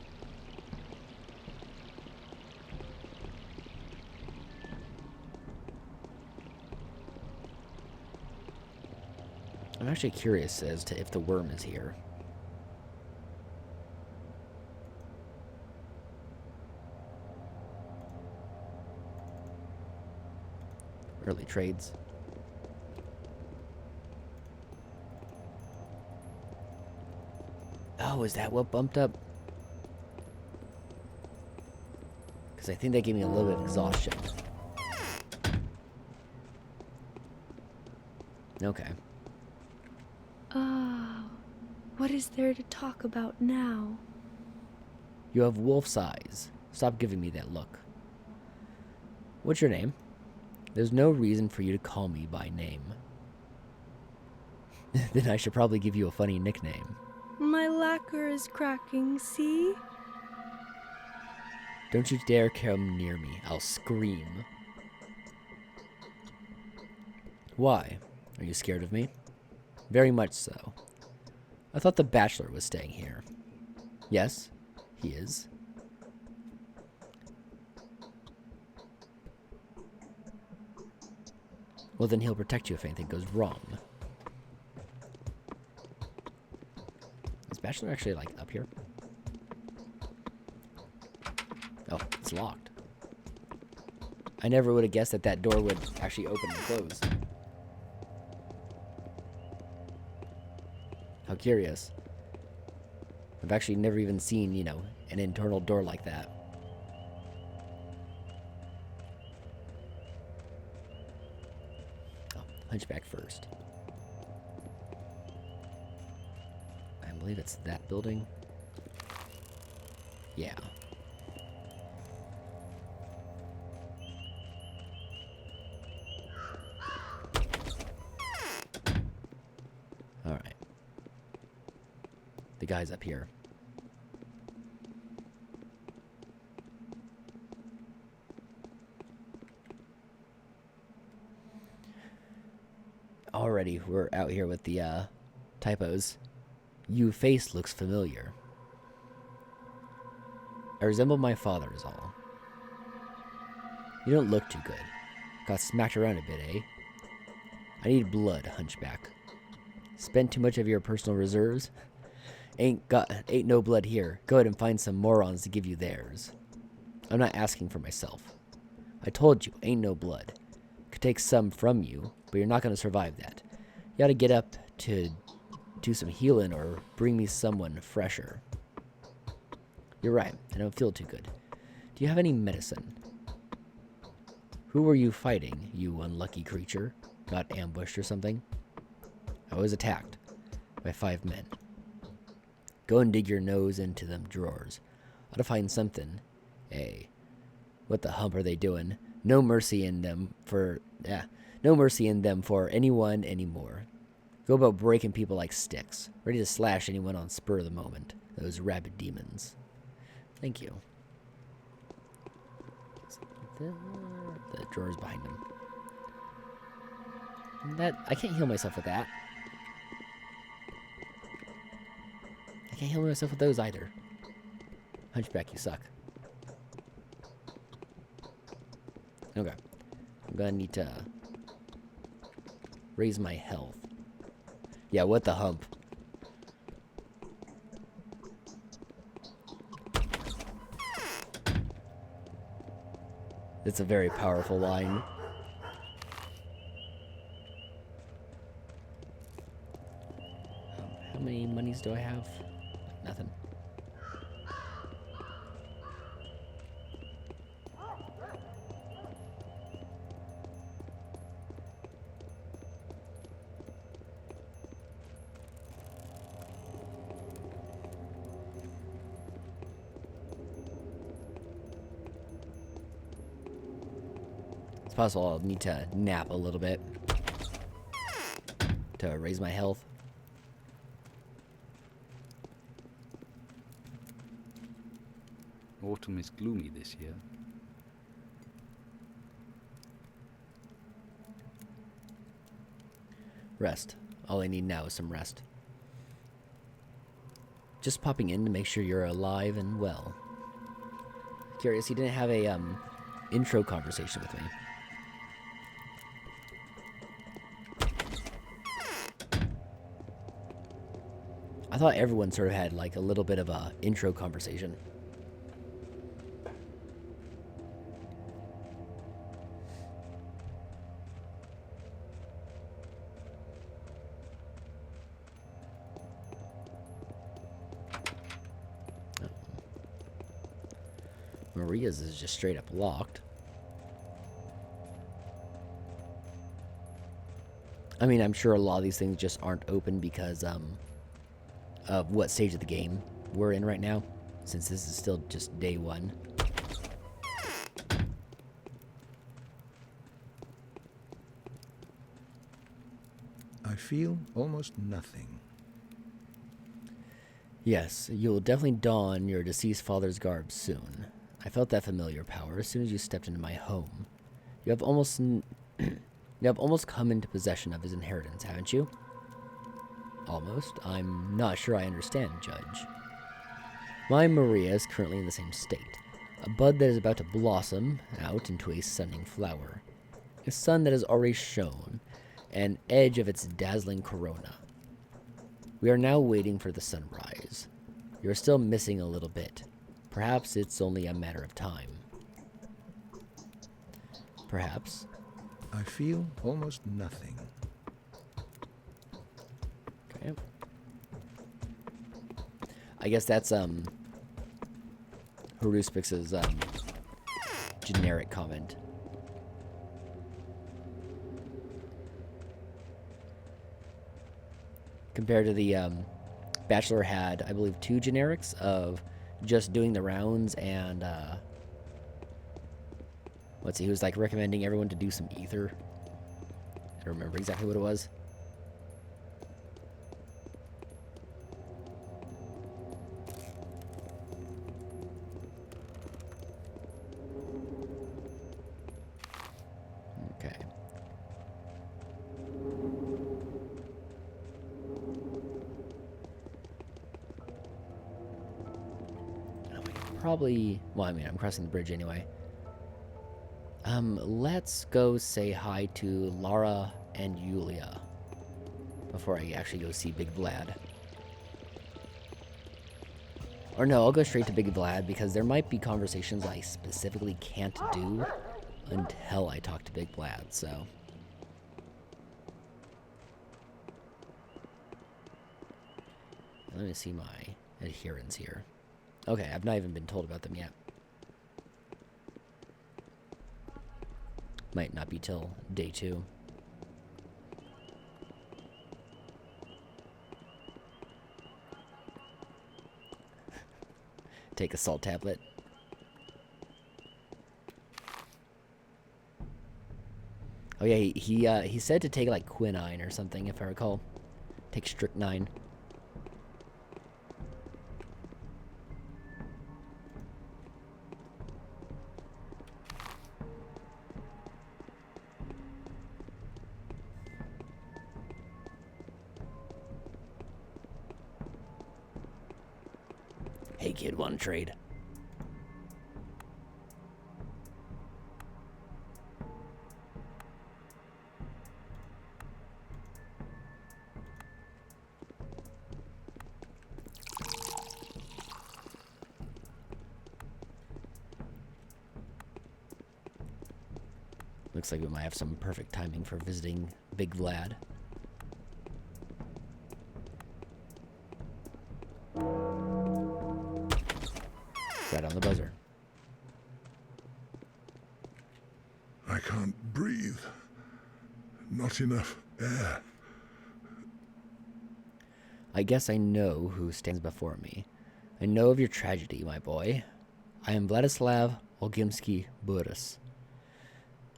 I'm actually curious as to if the worm is here. Early trades. Oh, is that what bumped up? Because I think that gave me a little bit of exhaustion. Okay. Oh, What is there to talk about now? You have wolf's eyes. Stop giving me that look. What's your name? There's no reason for you to call me by name. Then I should probably give you a funny nickname. My lacquer is cracking, see? Don't you dare come near me. I'll scream. Why? Are you scared of me? Very much so. I thought the bachelor was staying here. Yes, he is. Well, then he'll protect you if anything goes wrong. Is Bachelor actually, like, up here? Oh, it's locked. I never would have guessed that that door would actually open and close. How curious. I've actually never even seen, you know, an internal door like that. Oh, Hunchback first. I believe it's that building. Yeah. Alright. The guy's up here. Already, we're out here with the typos. Your face looks familiar. I resemble my father is all. You don't look too good. Got smacked around a bit, eh? I need blood, Hunchback. Spent too much of your personal reserves? Ain't no blood here. Go ahead and find some morons to give you theirs. I'm not asking for myself. I told you, ain't no blood. Could take some from you, but you're not gonna survive that. You gotta get up to do some healing or bring me someone fresher. You're right, I don't feel too good. Do you have any medicine? Who were you fighting, you unlucky creature? Got ambushed or something? I was attacked by 5 men. Go and dig your nose into them drawers. Ought to find something. Hey, what the hump are they doing? No mercy in them for anyone anymore. Go about breaking people like sticks, ready to slash anyone on spur of the moment. Those rabid demons. Thank you. The drawers behind him. I can't heal myself with that. I can't heal myself with those either. Hunchback, you suck. Okay. I'm gonna need to raise my health. Yeah, what the hump? It's a very powerful line. How many monies do I have? Nothing. It's possible I'll need to nap a little bit to raise my health. Autumn is gloomy this year. Rest. All I need now is some rest. Just popping in to make sure you're alive and well. Curious, he didn't have a intro conversation with me. I thought everyone sort of had like a little bit of a intro conversation. Maria's is just straight up locked. I mean, I'm sure a lot of these things just aren't open because of what stage of the game we're in right now, since this is still just day one. I feel almost nothing. Yes, you will definitely don your deceased father's garb soon. I felt that familiar power as soon as you stepped into my home. You have almost you have almost come into possession of his inheritance, haven't you? Almost. I'm not sure I understand, Judge. My Maria is currently in the same state. A bud that is about to blossom out into a sunning flower. A sun that has already shone, an edge of its dazzling corona. We are now waiting for the sunrise. You're still missing a little bit. Perhaps it's only a matter of time. Perhaps. I feel almost nothing. Okay. I guess that's Haruspex's generic comment. Compared to the Bachelor had, I believe, 2 generics of just doing the rounds and let's see, he was like recommending everyone to do some ether. I don't remember exactly what it was. Okay. Probably, well, I mean, I'm crossing the bridge anyway. Let's go say hi to Lara and Yulia before I actually go see Big Vlad. Or no, I'll go straight to Big Vlad because there might be conversations I specifically can't do until I talk to Big Vlad, so. Let me see my adherents here. Okay, I've not even been told about them yet. Might not be till day 2. Take a salt tablet. Oh yeah, he said to take like quinine or something, if I recall. Take strychnine. Hey kid, want to trade? Looks like we might have some perfect timing for visiting Big Vlad. Right on the buzzer. I can't breathe. Not enough air. I guess I know who stands before me. I know of your tragedy, my boy. I am Vladislav Olgimsky Buris.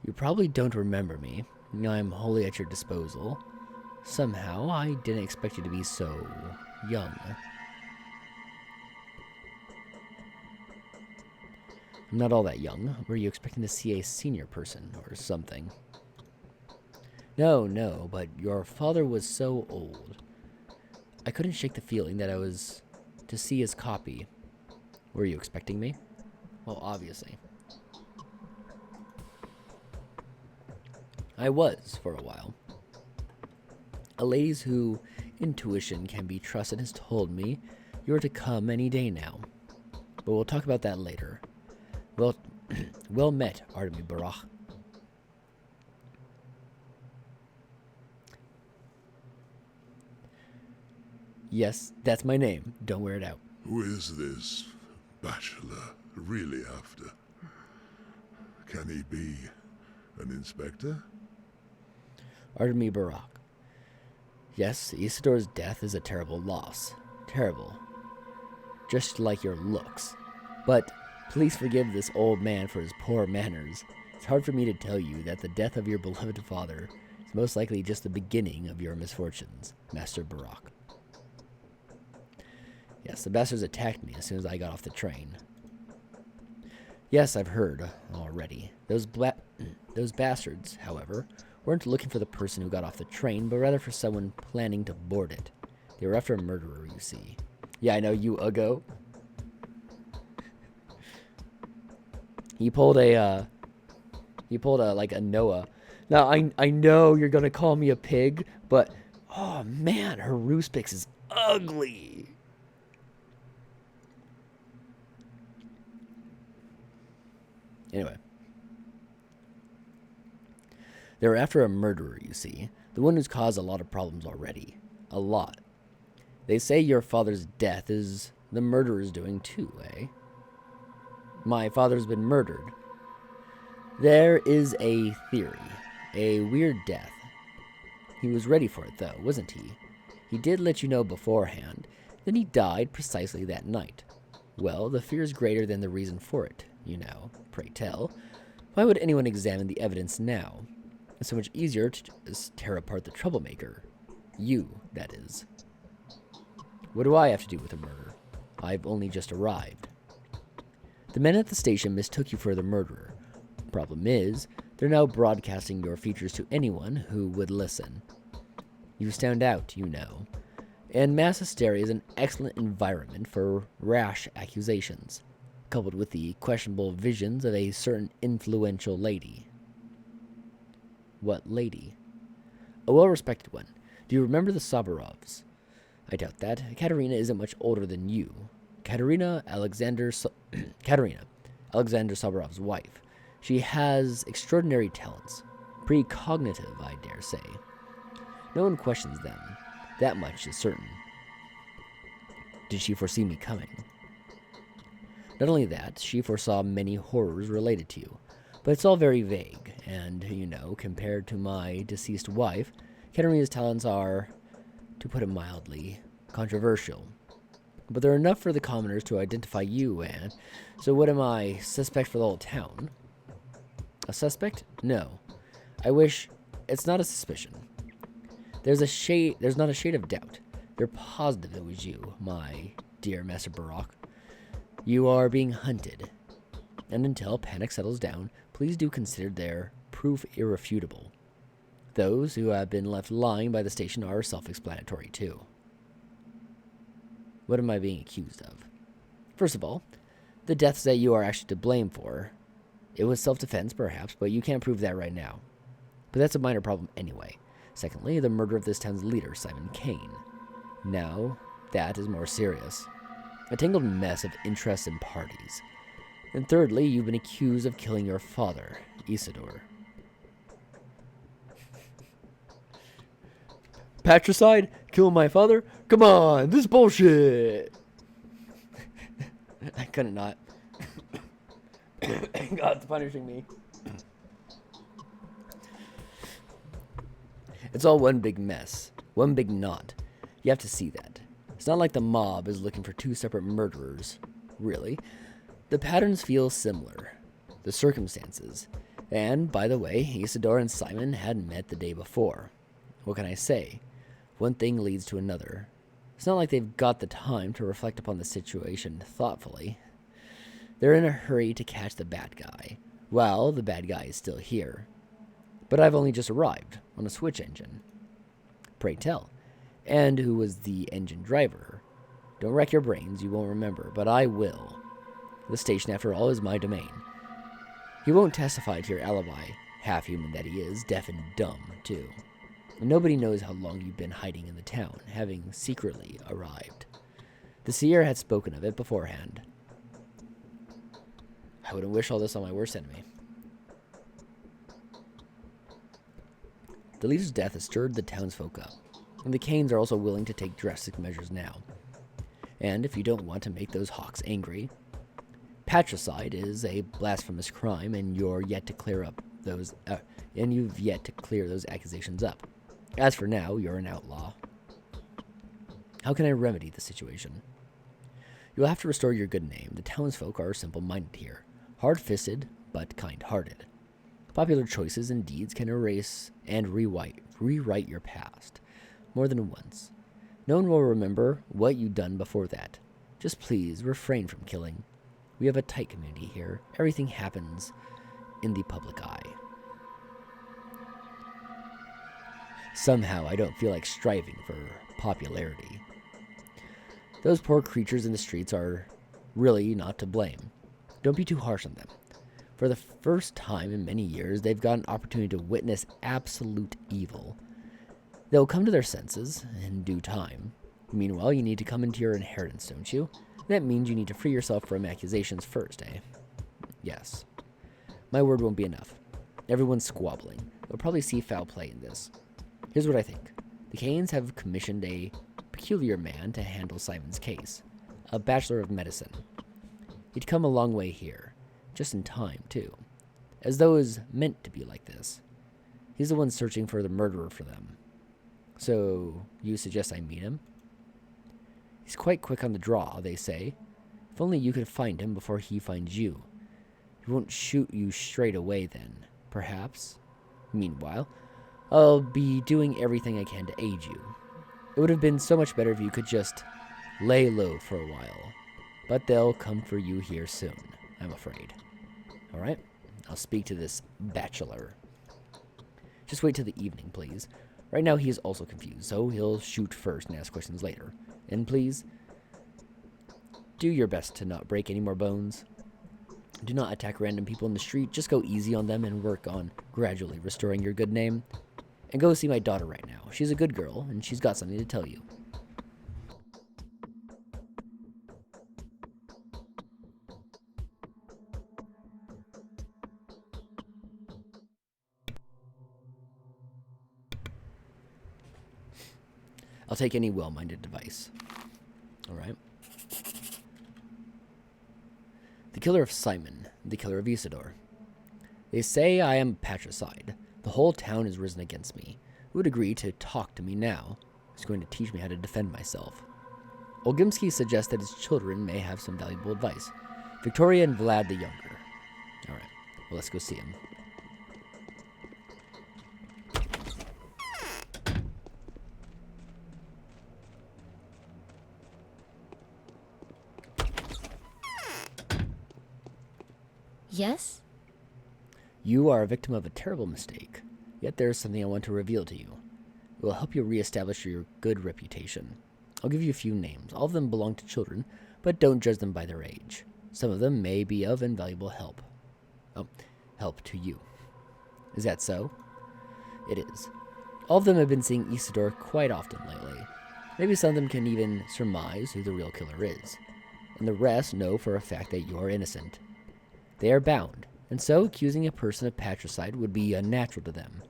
You probably don't remember me. I am wholly at your disposal. Somehow, I didn't expect you to be so young. I'm not all that young. Were you expecting to see a senior person or something? No, but your father was so old. I couldn't shake the feeling that I was to see his copy. Were you expecting me? Well, obviously. I was, for a while. A lady whose intuition can be trusted has told me you are to come any day now. But we'll talk about that later. Well met, Artemy Barach. Yes, that's my name. Don't wear it out. Who is this bachelor really after? Can he be an inspector? Artemy Barach. Yes, Isidore's death is a terrible loss. terrible, just like your looks. But please forgive this old man for his poor manners. It's hard for me to tell you that the death of your beloved father is most likely just the beginning of your misfortunes, Master Barak. Yes, the bastards attacked me as soon as I got off the train. Yes, I've heard already. Those bastards, however, weren't looking for the person who got off the train, but rather for someone planning to board it. They were after a murderer, you see. Yeah, I know, you uggo. He pulled a like a Noah. Now, I know you're gonna call me a pig, but, oh man, Haruspex is ugly. Anyway. They were after a murderer, you see. The one who's caused a lot of problems already. A lot. They say your father's death is the murderer's doing too, eh? My father's been murdered. There is a theory. A weird death. He was ready for it, though, wasn't he? He did let you know beforehand. Then he died precisely that night. Well, the fear is greater than the reason for it, you know. Pray tell. Why would anyone examine the evidence now? It's so much easier to just tear apart the troublemaker. You, that is. What do I have to do with the murder? I've only just arrived. The men at the station mistook you for the murderer. Problem is, they're now broadcasting your features to anyone who would listen. You stand out, you know. And mass hysteria is an excellent environment for rash accusations, coupled with the questionable visions of a certain influential lady. What lady? A well-respected one. Do you remember the Sabarovs? I doubt that. Katerina isn't much older than you. Katerina, Alexander Sabarov's wife. She has extraordinary talents. Precognitive, I dare say. No one questions them. That much is certain. Did she foresee me coming? Not only that, she foresaw many horrors related to you. But it's all very vague, and, you know, compared to my deceased wife, Katerina's talents are, to put it mildly, controversial. But they're enough for the commoners to identify you, and so what am I, suspect for the whole town? A suspect? No. I wish it's not a suspicion. There's not a shade of doubt. They're positive it was you, my dear Master Barak. You are being hunted. And until panic settles down, please do consider their proof irrefutable. Those who have been left lying by the station are self-explanatory, too. What am I being accused of? First of all, the deaths that you are actually to blame for. It was self-defense, perhaps, but you can't prove that right now. But that's a minor problem anyway. Secondly, the murder of this town's leader, Simon Kane. Now, that is more serious. A tangled mess of interests and parties. And thirdly, you've been accused of killing your father, Isidore. Patricide? Killing my father? Come on, this is bullshit! I couldn't not. God's punishing me. It's all one big mess. One big knot. You have to see that. It's not like the mob is looking for two separate murderers. Really. The patterns feel similar. The circumstances. And, by the way, Isidore and Simon had met the day before. What can I say? One thing leads to another. It's not like they've got the time to reflect upon the situation thoughtfully. They're in a hurry to catch the bad guy. Well, the bad guy is still here. But I've only just arrived on a switch engine. Pray tell. And who was the engine driver? Don't rack your brains, you won't remember, but I will. The station, after all, is my domain. He won't testify to your alibi, half-human that he is, deaf and dumb, too. And nobody knows how long you've been hiding in the town, having secretly arrived. The seer had spoken of it beforehand. I wouldn't wish all this on my worst enemy. The leader's death has stirred the townsfolk up, and the Canes are also willing to take drastic measures now. And if you don't want to make those hawks angry, patricide is a blasphemous crime, and you've yet to clear those accusations up. As for now, you're an outlaw. How can I remedy the situation? You'll have to restore your good name. The townsfolk are simple-minded here, hard-fisted, but kind-hearted. Popular choices and deeds can erase and rewrite your past more than once. No one will remember what you've done before that. Just please refrain from killing. We have a tight community here. Everything happens in the public eye. Somehow, I don't feel like striving for popularity. Those poor creatures in the streets are really not to blame. Don't be too harsh on them. For the first time in many years, they've got an opportunity to witness absolute evil. They'll come to their senses in due time. Meanwhile, you need to come into your inheritance, don't you? That means you need to free yourself from accusations first, eh? Yes. My word won't be enough. Everyone's squabbling. They'll probably see foul play in this. Here's what I think. The Canes have commissioned a peculiar man to handle Simon's case. A bachelor of medicine. He'd come a long way here. Just in time, too. As though it was meant to be like this. He's the one searching for the murderer for them. So, you suggest I meet him? He's quite quick on the draw, they say. If only you could find him before he finds you. He won't shoot you straight away then, perhaps. Meanwhile, I'll be doing everything I can to aid you. It would have been so much better if you could just lay low for a while. But they'll come for you here soon, I'm afraid. Alright, I'll speak to this bachelor. Just wait till the evening, please. Right now he is also confused, so he'll shoot first and ask questions later. And please, do your best to not break any more bones. Do not attack random people in the street. Just go easy on them and work on gradually restoring your good name. And go see my daughter right now. She's a good girl, and she's got something to tell you. I'll take any well-minded advice. Alright. The killer of Simon, the killer of Isidore. They say I am patricide. The whole town has risen against me. Who would agree to talk to me now? He's going to teach me how to defend myself. Olgimsky suggests that his children may have some valuable advice. Victoria and Vlad the younger. Alright, well, let's go see him. Yes? You are a victim of a terrible mistake, yet there is something I want to reveal to you. It will help you reestablish your good reputation. I'll give you a few names. All of them belong to children, but don't judge them by their age. Some of them may be of invaluable help. Oh, help to you. Is that so? It is. All of them have been seeing Isidore quite often lately. Maybe some of them can even surmise who the real killer is. And the rest know for a fact that you are innocent. They are bound, and so accusing a person of patricide would be unnatural to them,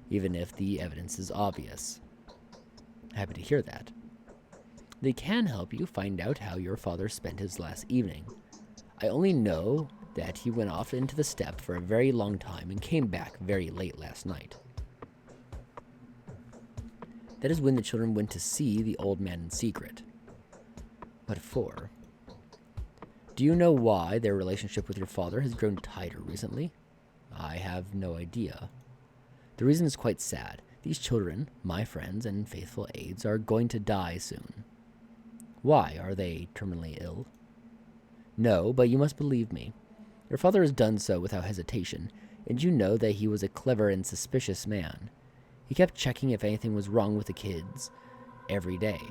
even if the evidence is obvious. Happy to hear that. They can help you find out how your father spent his last evening. I only know that he went off into the steppe for a very long time and came back very late last night. That is when the children went to see the old man in secret. But for... Do you know why their relationship with your father has grown tighter recently? I have no idea. The reason is quite sad. These children, my friends and faithful aides, are going to die soon. Why? Are they terminally ill? No, but you must believe me. Your father has done so without hesitation, and you know that he was a clever and suspicious man. He kept checking if anything was wrong with the kids every day.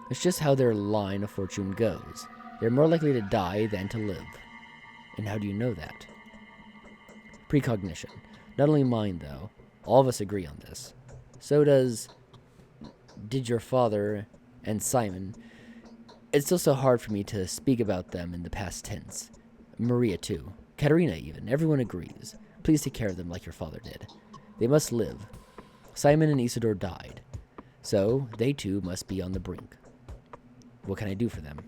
It's just how their line of fortune goes. They're more likely to die than to live. And how do you know that? Precognition. Not only mine, though. All of us agree on this. So did your father and Simon. It's still so hard for me to speak about them in the past tense. Maria, too. Katerina, even. Everyone agrees. Please take care of them like your father did. They must live. Simon and Isidore died. So they, too, must be on the brink. What can I do for them?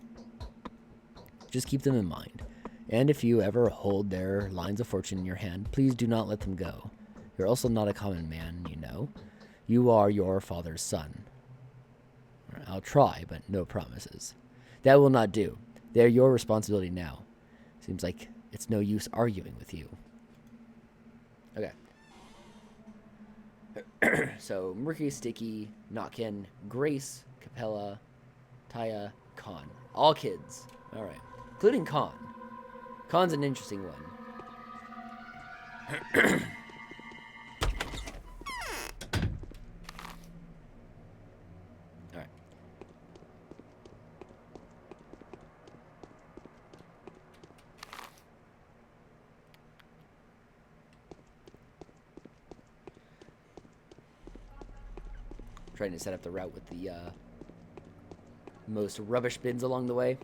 Just keep them in mind. And if you ever hold their lines of fortune in your hand, please do not let them go. You're also not a common man, you know. You are your father's son. I'll try, but no promises. That will not do. They are your responsibility now. Seems like it's no use arguing with you. Okay. So, Mercury, Sticky, Notkin, Grace, Capella, Taya, Khan. All kids. Alright. Including Khan. Khan's an interesting one. Alright. Trying to set up the route with the most rubbish bins along the way.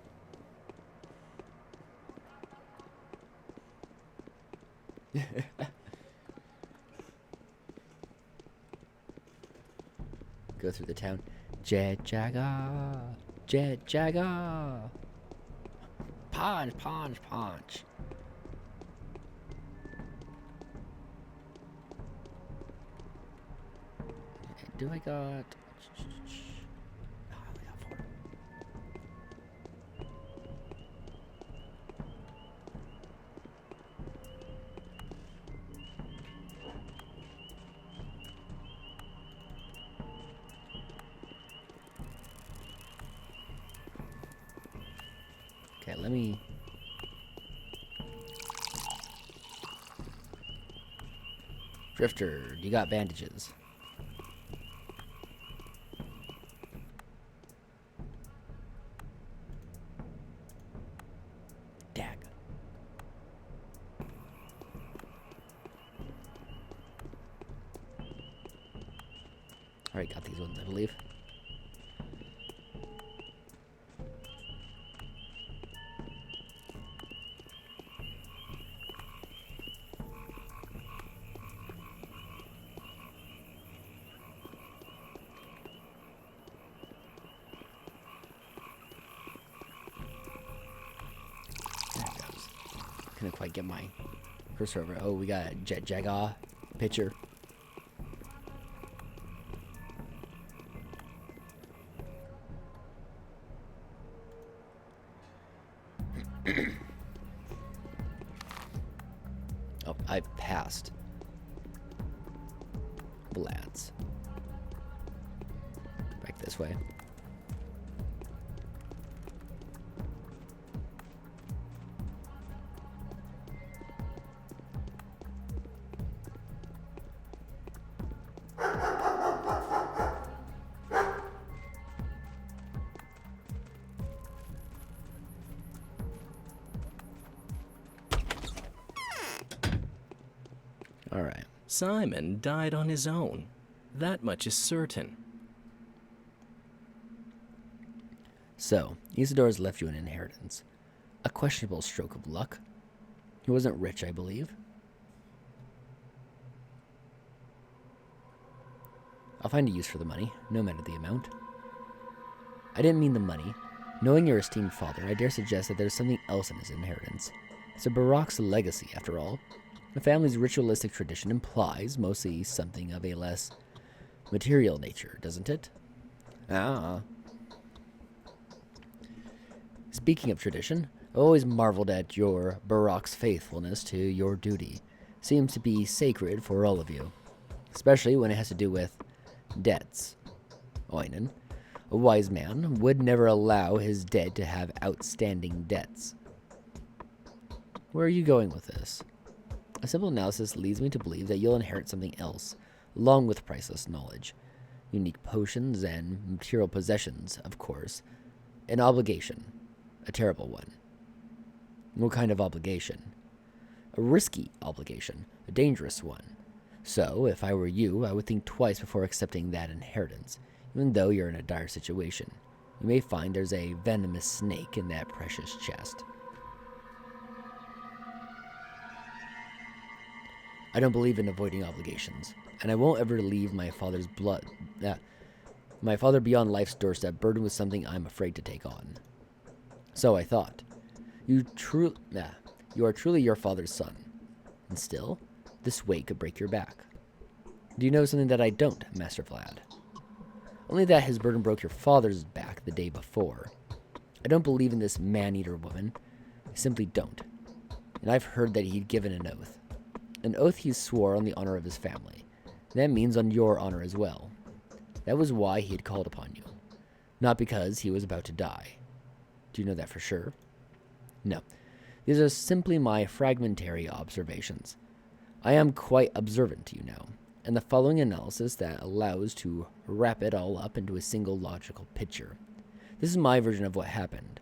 Go through the town. Jet Jagger, Jet Jagger. Punch, punch, punch. Do I got? No, I only got 4. Okay, let me. Drifter, you got bandages. Dag. Alright, got these ones, I believe. Couldn't quite get my cursor over. Oh, we got a Jet Jagger picture. Oh, I passed. Blads. Back this way. All right. Simon died on his own. That much is certain. So, Isidore's left you an inheritance. A questionable stroke of luck. He wasn't rich, I believe. I'll find a use for the money, no matter the amount. I didn't mean the money. Knowing your esteemed father, I dare suggest that there's something else in his inheritance. It's a Barak's legacy, after all. The family's ritualistic tradition implies mostly something of a less material nature, doesn't it? Ah. Speaking of tradition, I've always marveled at your Barak's faithfulness to your duty. Seems to be sacred for all of you, especially when it has to do with debts. Oinen, a wise man, would never allow his dead to have outstanding debts. Where are you going with this? A simple analysis leads me to believe that you'll inherit something else, along with priceless knowledge. Unique potions and material possessions, of course. An obligation. A terrible one. What kind of obligation? A risky obligation. A dangerous one. So, if I were you, I would think twice before accepting that inheritance, even though you're in a dire situation. You may find there's a venomous snake in that precious chest. I don't believe in avoiding obligations, and I won't ever leave my father beyond life's doorstep burdened with something I'm afraid to take on. So I thought. You are truly your father's son. And still, this weight could break your back. Do you know something that I don't, Master Vlad? Only that his burden broke your father's back. the day before. I don't believe in this man-eater woman. I simply don't. And I've heard that he'd given an oath. An oath he swore on the honor of his family. That means on your honor as well. That was why he had called upon you. Not because he was about to die. Do you know that for sure? No. These are simply my fragmentary observations. I am quite observant, you know, and the following analysis that allows to wrap it all up into a single logical picture. This is my version of what happened.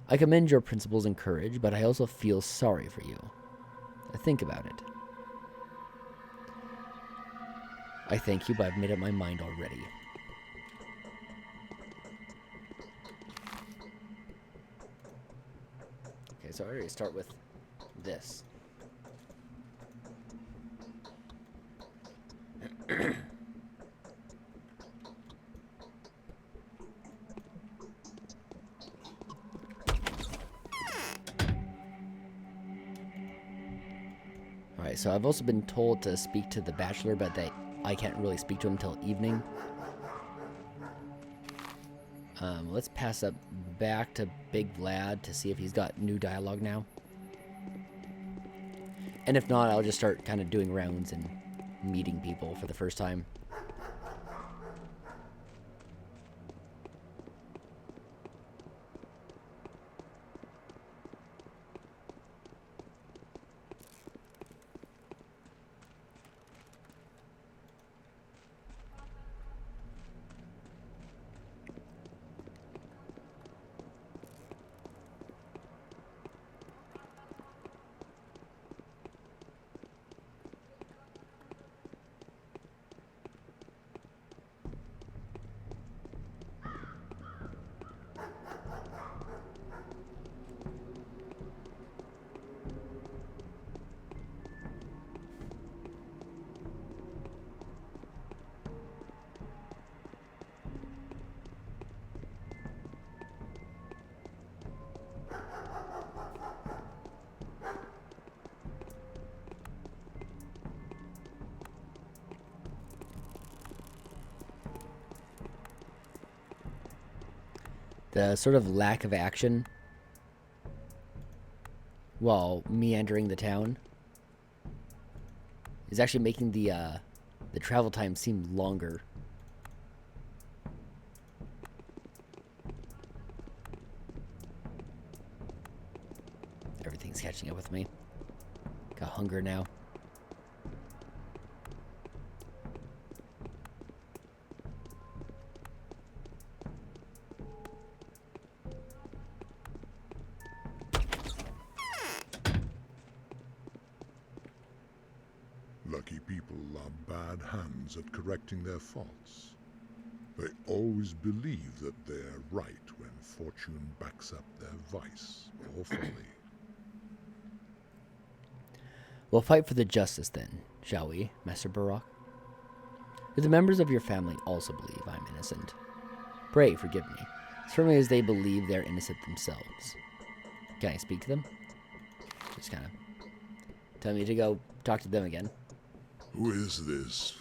I commend your principles and courage, but I also feel sorry for you. Think about it. I thank you, but I've made up my mind already. Okay, so I already start with this. Alright, so I've also been told to speak to the Bachelor, but that I can't really speak to him until evening. Let's pass up back to Big Vlad to see if he's got new dialogue now. And if not, I'll just start kind of doing rounds and meeting people for the first time. The sort of lack of action while meandering the town is actually making the travel time seem longer. Everything's catching up with me. Got hunger now. Lucky people are bad hands at correcting their faults. They always believe that they're right when fortune backs up their vice or folly. We'll fight for the justice then, shall we, Master Barak? Do the members of your family also believe I'm innocent? Pray forgive me, as firmly as they believe they're innocent themselves. Can I speak to them? Just kind of tell me to go talk to them again. Who is this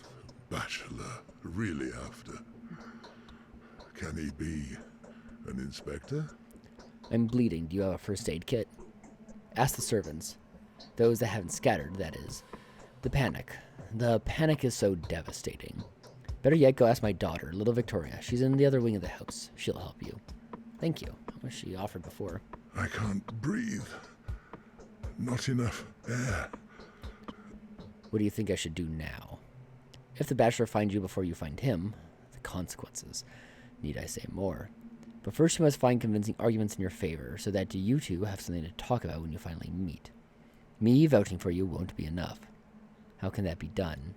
bachelor really after? Can he be an inspector? I'm bleeding. Do you have a first aid kit? Ask the servants. Those that haven't scattered, that is. The panic. The panic is so devastating. Better yet, go ask my daughter, little Victoria. She's in the other wing of the house. She'll help you. Thank you. I wish she offered before. I can't breathe. Not enough air. What do you think I should do now? If the bachelor finds you before you find him, the consequences. Need I say more? But first you must find convincing arguments in your favor, so that you two have something to talk about when you finally meet. Me vouching for you won't be enough. How can that be done?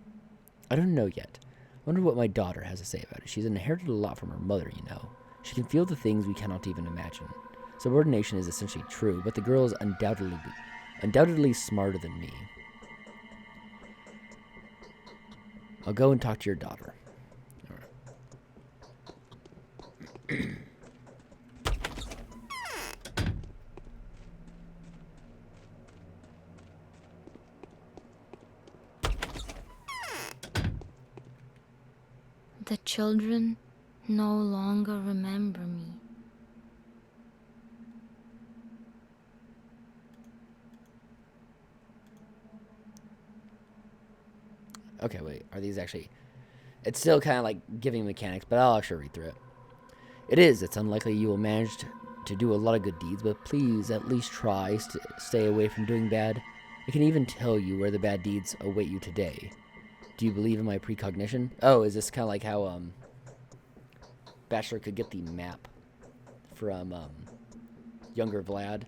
I don't know yet. I wonder what my daughter has to say about it. She's inherited a lot from her mother, you know. She can feel the things we cannot even imagine. Subordination is essentially true, but the girl is undoubtedly smarter than me. I'll go and talk to your daughter. All right. The children no longer remember me. Okay, wait. Are these actually... It's still kind of like giving mechanics, but I'll actually read through it. It is. It's unlikely you will manage to do a lot of good deeds, but please at least try to stay away from doing bad. I can even tell you where the bad deeds await you today. Do you believe in my precognition? Oh, is this kind of like how Bachelor could get the map from younger Vlad?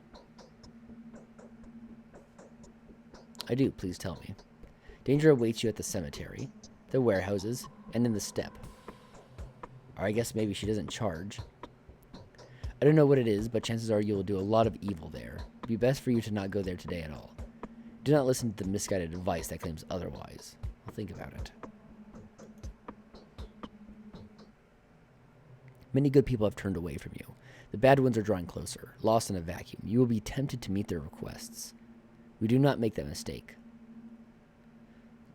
I do. Please tell me. Danger awaits you at the cemetery, the warehouses, and in the steppe. Or I guess maybe she doesn't charge. I don't know what it is, but chances are you will do a lot of evil there. It'd be best for you to not go there today at all. Do not listen to the misguided advice that claims otherwise. I'll think about it. Many good people have turned away from you. The bad ones are drawing closer, lost in a vacuum. You will be tempted to meet their requests. We do not make that mistake.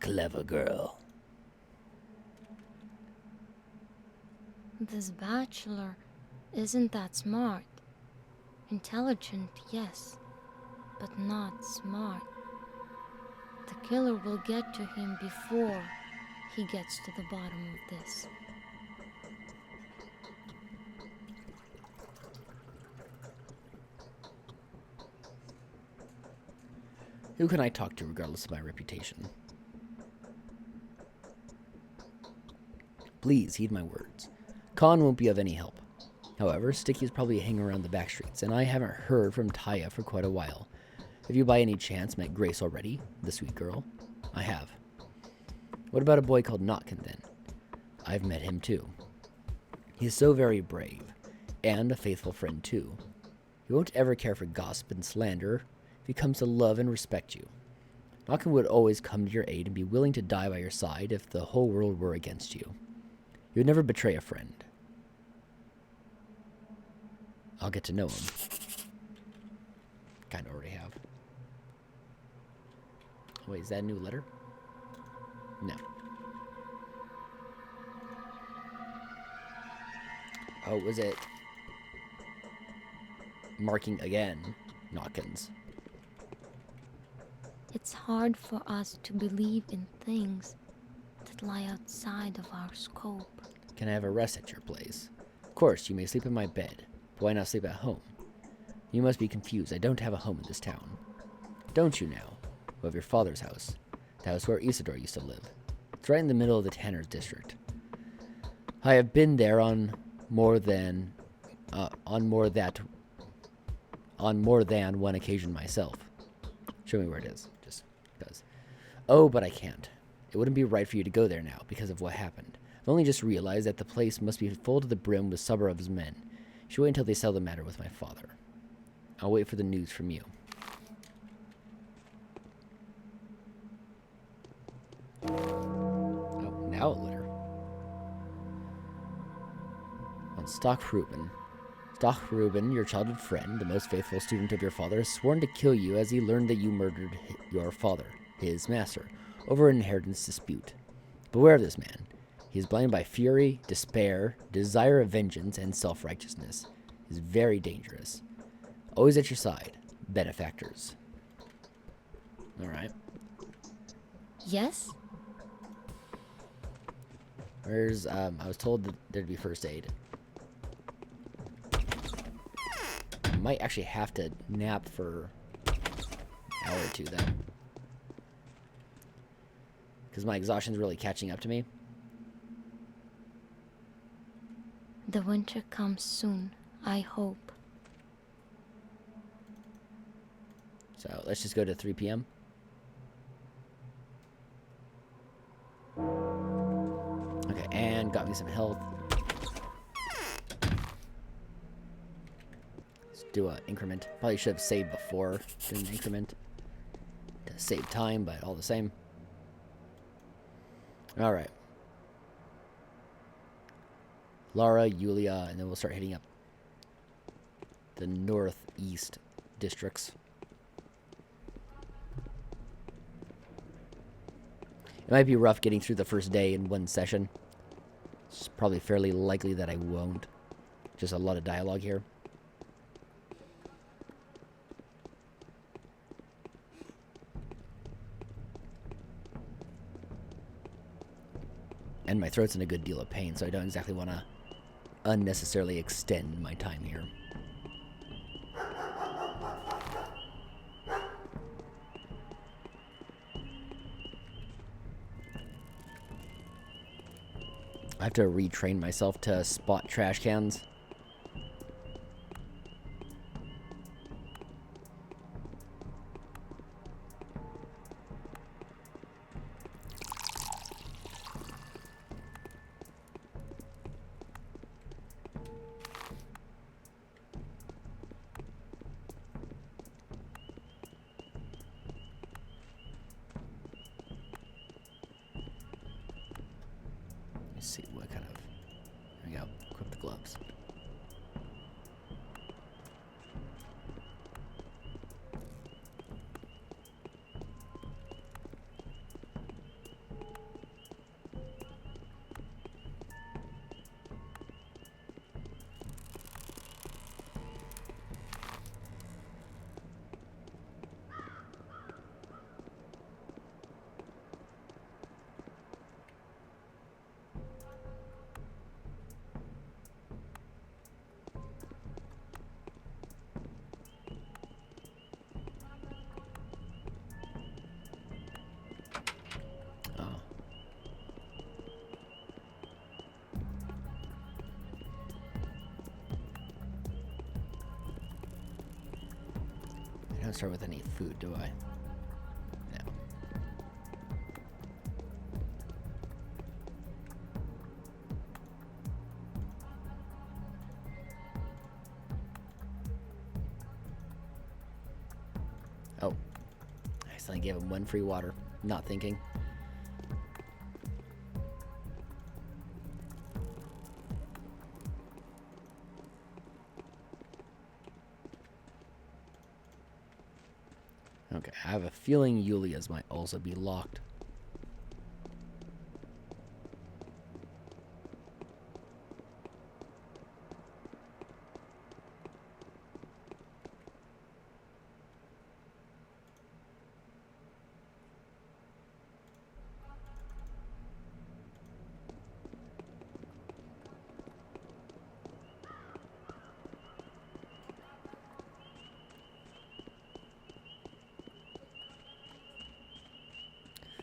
Clever girl. This bachelor isn't that smart. Intelligent, yes, but not smart. The killer will get to him before he gets to the bottom of this. Who can I talk to regardless of my reputation? Please heed my words. Khan won't be of any help. However, Sticky is probably hanging around the back streets, and I haven't heard from Taya for quite a while. Have you by any chance met Grace already, the sweet girl? I have. What about a boy called Notkin then? I've met him too. He is so very brave, and a faithful friend too. He won't ever care for gossip and slander if he comes to love and respect you. Notkin would always come to your aid and be willing to die by your side if the whole world were against you. He would never betray a friend. I'll get to know him. Kind of already have. Wait, is that a new letter? No. Oh, was it marking again? Notkins. It's hard for us to believe in things that lie outside of our scope. Can I have a rest at your place? Of course, you may sleep in my bed. But why not sleep at home? You must be confused. I don't have a home in this town. Don't you now? You have your father's house. The house where Isidore used to live. It's right in the middle of the Tanner's district. I have been there on more than one occasion myself. Show me where it is. Just because. Oh, but I can't. It wouldn't be right for you to go there now because of what happened. I've only just realized that the place must be full to the brim with suburbs men. You should wait until they settle the matter with my father. I'll wait for the news from you. Oh, now a letter. On Stock Reuben. Stock Reuben, your childhood friend, the most faithful student of your father, has sworn to kill you as he learned that you murdered your father, his master, over an inheritance dispute. Beware of this man. He is blinded by fury, despair, desire of vengeance, and self-righteousness. He is very dangerous. Always at your side. Benefactors. Alright. Yes? Where's, I was told that there'd be first aid. I might actually have to nap for an hour or two then. Because my exhaustion's really catching up to me. The winter comes soon, I hope. So let's just go to 3 p.m. Okay, and got me some health. Let's do an increment. Probably should have saved before doing an increment to save time, but all the same. All right. Lara, Yulia, and then we'll start hitting up the northeast districts. It might be rough getting through the first day in one session. It's probably fairly likely that I won't. Just a lot of dialogue here. And my throat's in a good deal of pain, so I don't exactly want to unnecessarily extend my time here. I have to retrain myself to spot trash cans. Let's see what kind of. There we go. Equip the gloves. I don't start with any food, do I? No. Oh. I accidentally gave him one free water. Not thinking. Okay, I have a feeling Yulia's might also be locked.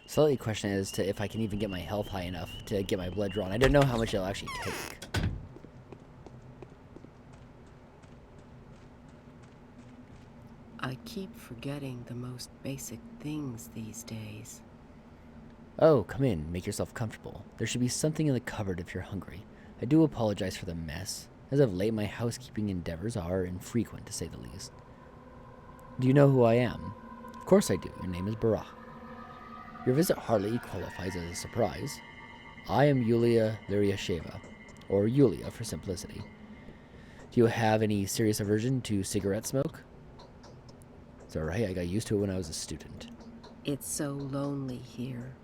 So the question is to if I can even get my health high enough to get my blood drawn. I don't know how much it'll actually take. I keep forgetting the most basic things these days. Oh, come in. Make yourself comfortable. There should be something in the cupboard if you're hungry. I do apologize for the mess. As of late, my housekeeping endeavors are infrequent, to say the least. Do you know who I am? Of course I do. Your name is Barak. Your visit hardly qualifies as a surprise. I am Yulia Lyriasheva, or Yulia for simplicity. Do you have any serious aversion to cigarette smoke? It's alright, I got used to it when I was a student. It's so lonely here.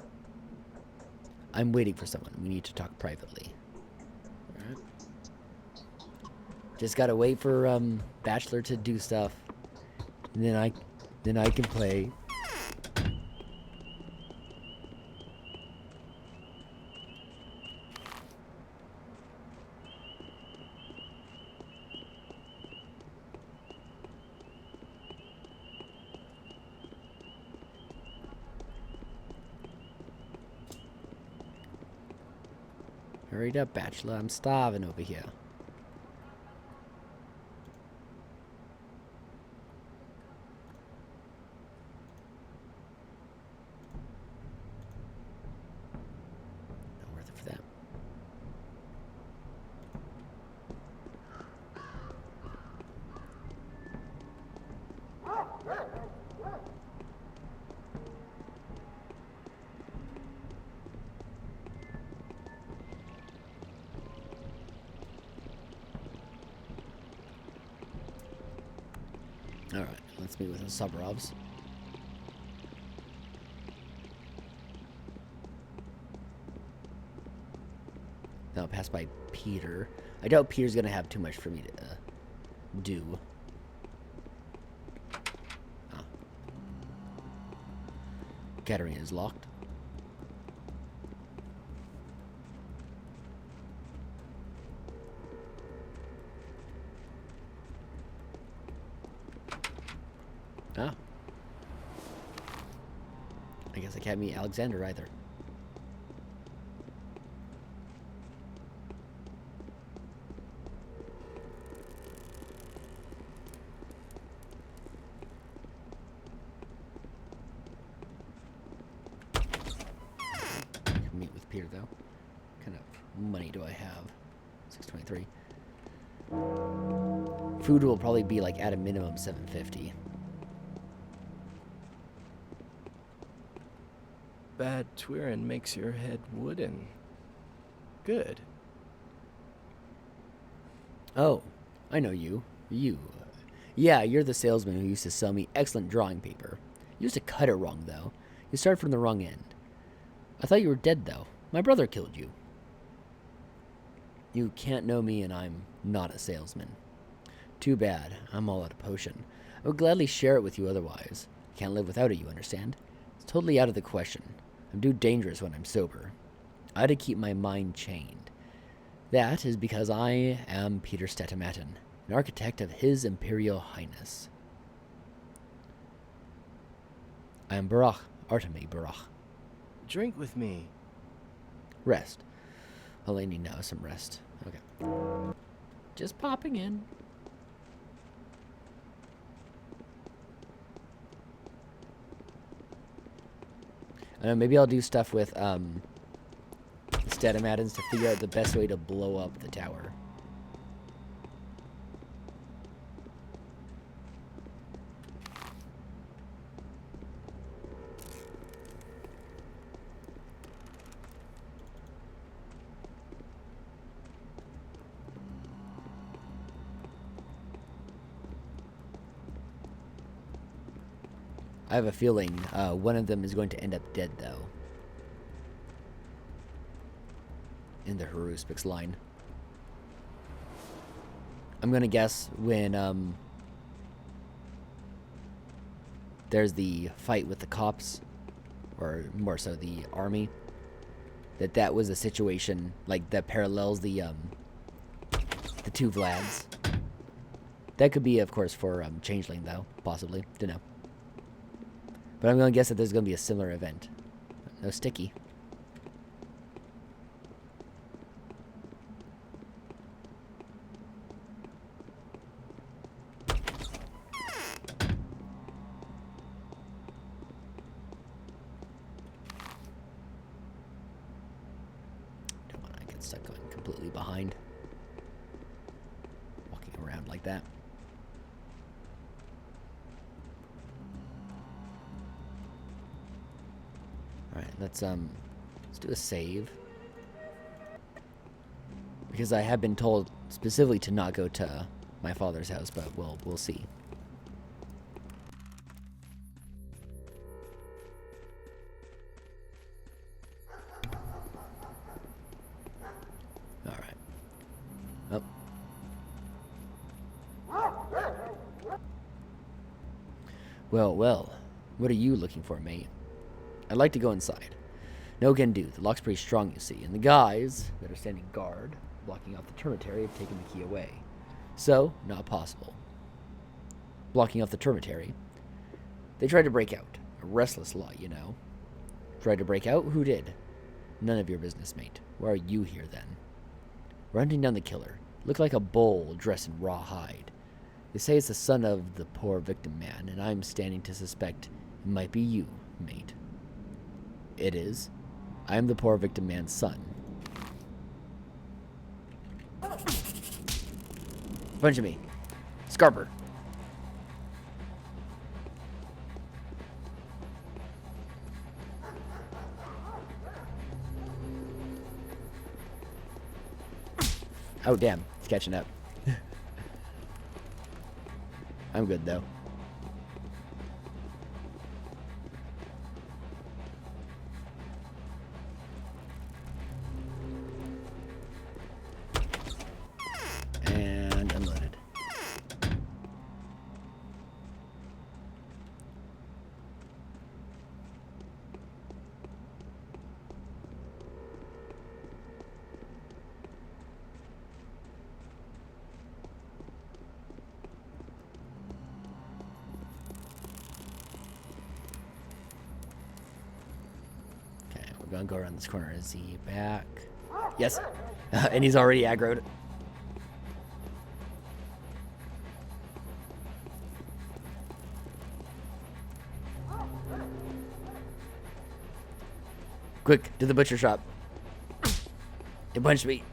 I'm waiting for someone. We need to talk privately. Alright. Just gotta wait for Bachelor to do stuff. And then I can play. Hurry up, Bachelor. I'm starving over here. Not worth it for that. Alright, let's meet with the Sabrovs. Now pass by Peter. I doubt Peter's gonna have too much for me to do. Ah. Katerina is locked. Ah. I guess I can't meet Alexander either. Meet with Peter though. What kind of money do I have? 623. Food will probably be like at a minimum 750. Bad Twirin makes your head wooden. Good. Oh, I know you. Yeah, you're the salesman who used to sell me excellent drawing paper. You used to cut it wrong, though. You started from the wrong end. I thought you were dead, though. My brother killed you. You can't know me, and I'm not a salesman. Too bad. I'm all out of potion. I would gladly share it with you otherwise. Can't live without it, you understand? It's totally out of the question. I'm too dangerous when I'm sober. I had to keep my mind chained. That is because I am Peter Stetomatin, an architect of His Imperial Highness. I am Barach, Artemi Barach. Drink with me. Rest. All I need now is some rest. Okay. Just popping in. I know, maybe I'll do stuff with Stetomatins to figure out the best way to blow up the tower. I have a feeling one of them is going to end up dead, though. In the Haruspex line. I'm going to guess when there's the fight with the cops, or more so the army, that was a situation like that parallels the two Vlads. That could be, of course, for Changeling, though, possibly. Don't know. But I'm going to guess that there's going to be a similar event. No sticky. Don't want to get stuck going completely behind. Walking around like that. Alright, let's do a save. Because I have been told specifically to not go to my father's house, but we'll see. Alright. Oh. Well, what are you looking for, mate? I'd like to go inside. No can do. The lock's pretty strong, you see, and the guys that are standing guard, blocking off the termitary, have taken the key away. So, not possible. Blocking off the termitary. They tried to break out. A restless lot, you know. Tried to break out? Who did? None of your business, mate. Why are you here, then? We're hunting down the killer. Looked like a bull dressed in raw hide. They say it's the son of the poor victim man, and I'm standing to suspect it might be you, mate. It is. I am the poor victim man's son. Bunch of me. Scarper. Oh, damn. It's catching up. I'm good, though. And unloaded. gonna go around this corner. Is he back? Yes. And he's already aggroed. Quick, to the butcher shop. It punched me.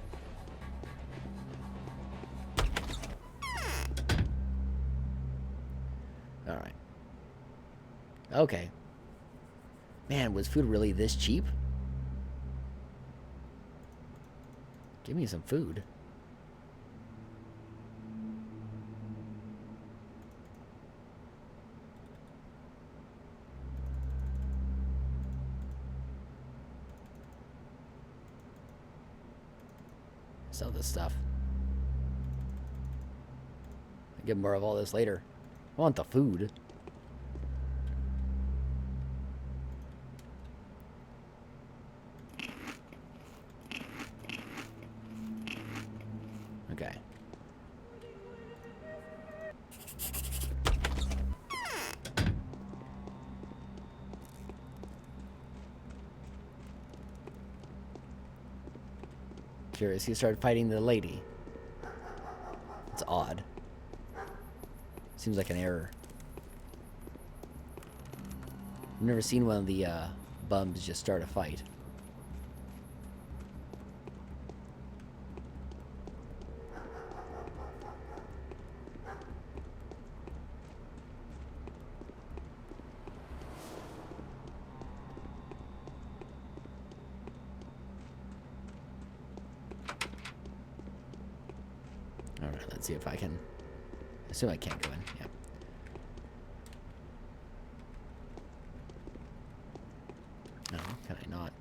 Alright. Okay. Man, was food really this cheap? Give me some food. Sell this stuff. I'll get more of all this later. I want the food. Okay. Curious, he started fighting the lady. It's odd. Seems like an error. I've never seen one of the bums just start a fight. Alright, let's see if I can. I assume I can't go in. Yeah. No, can I not?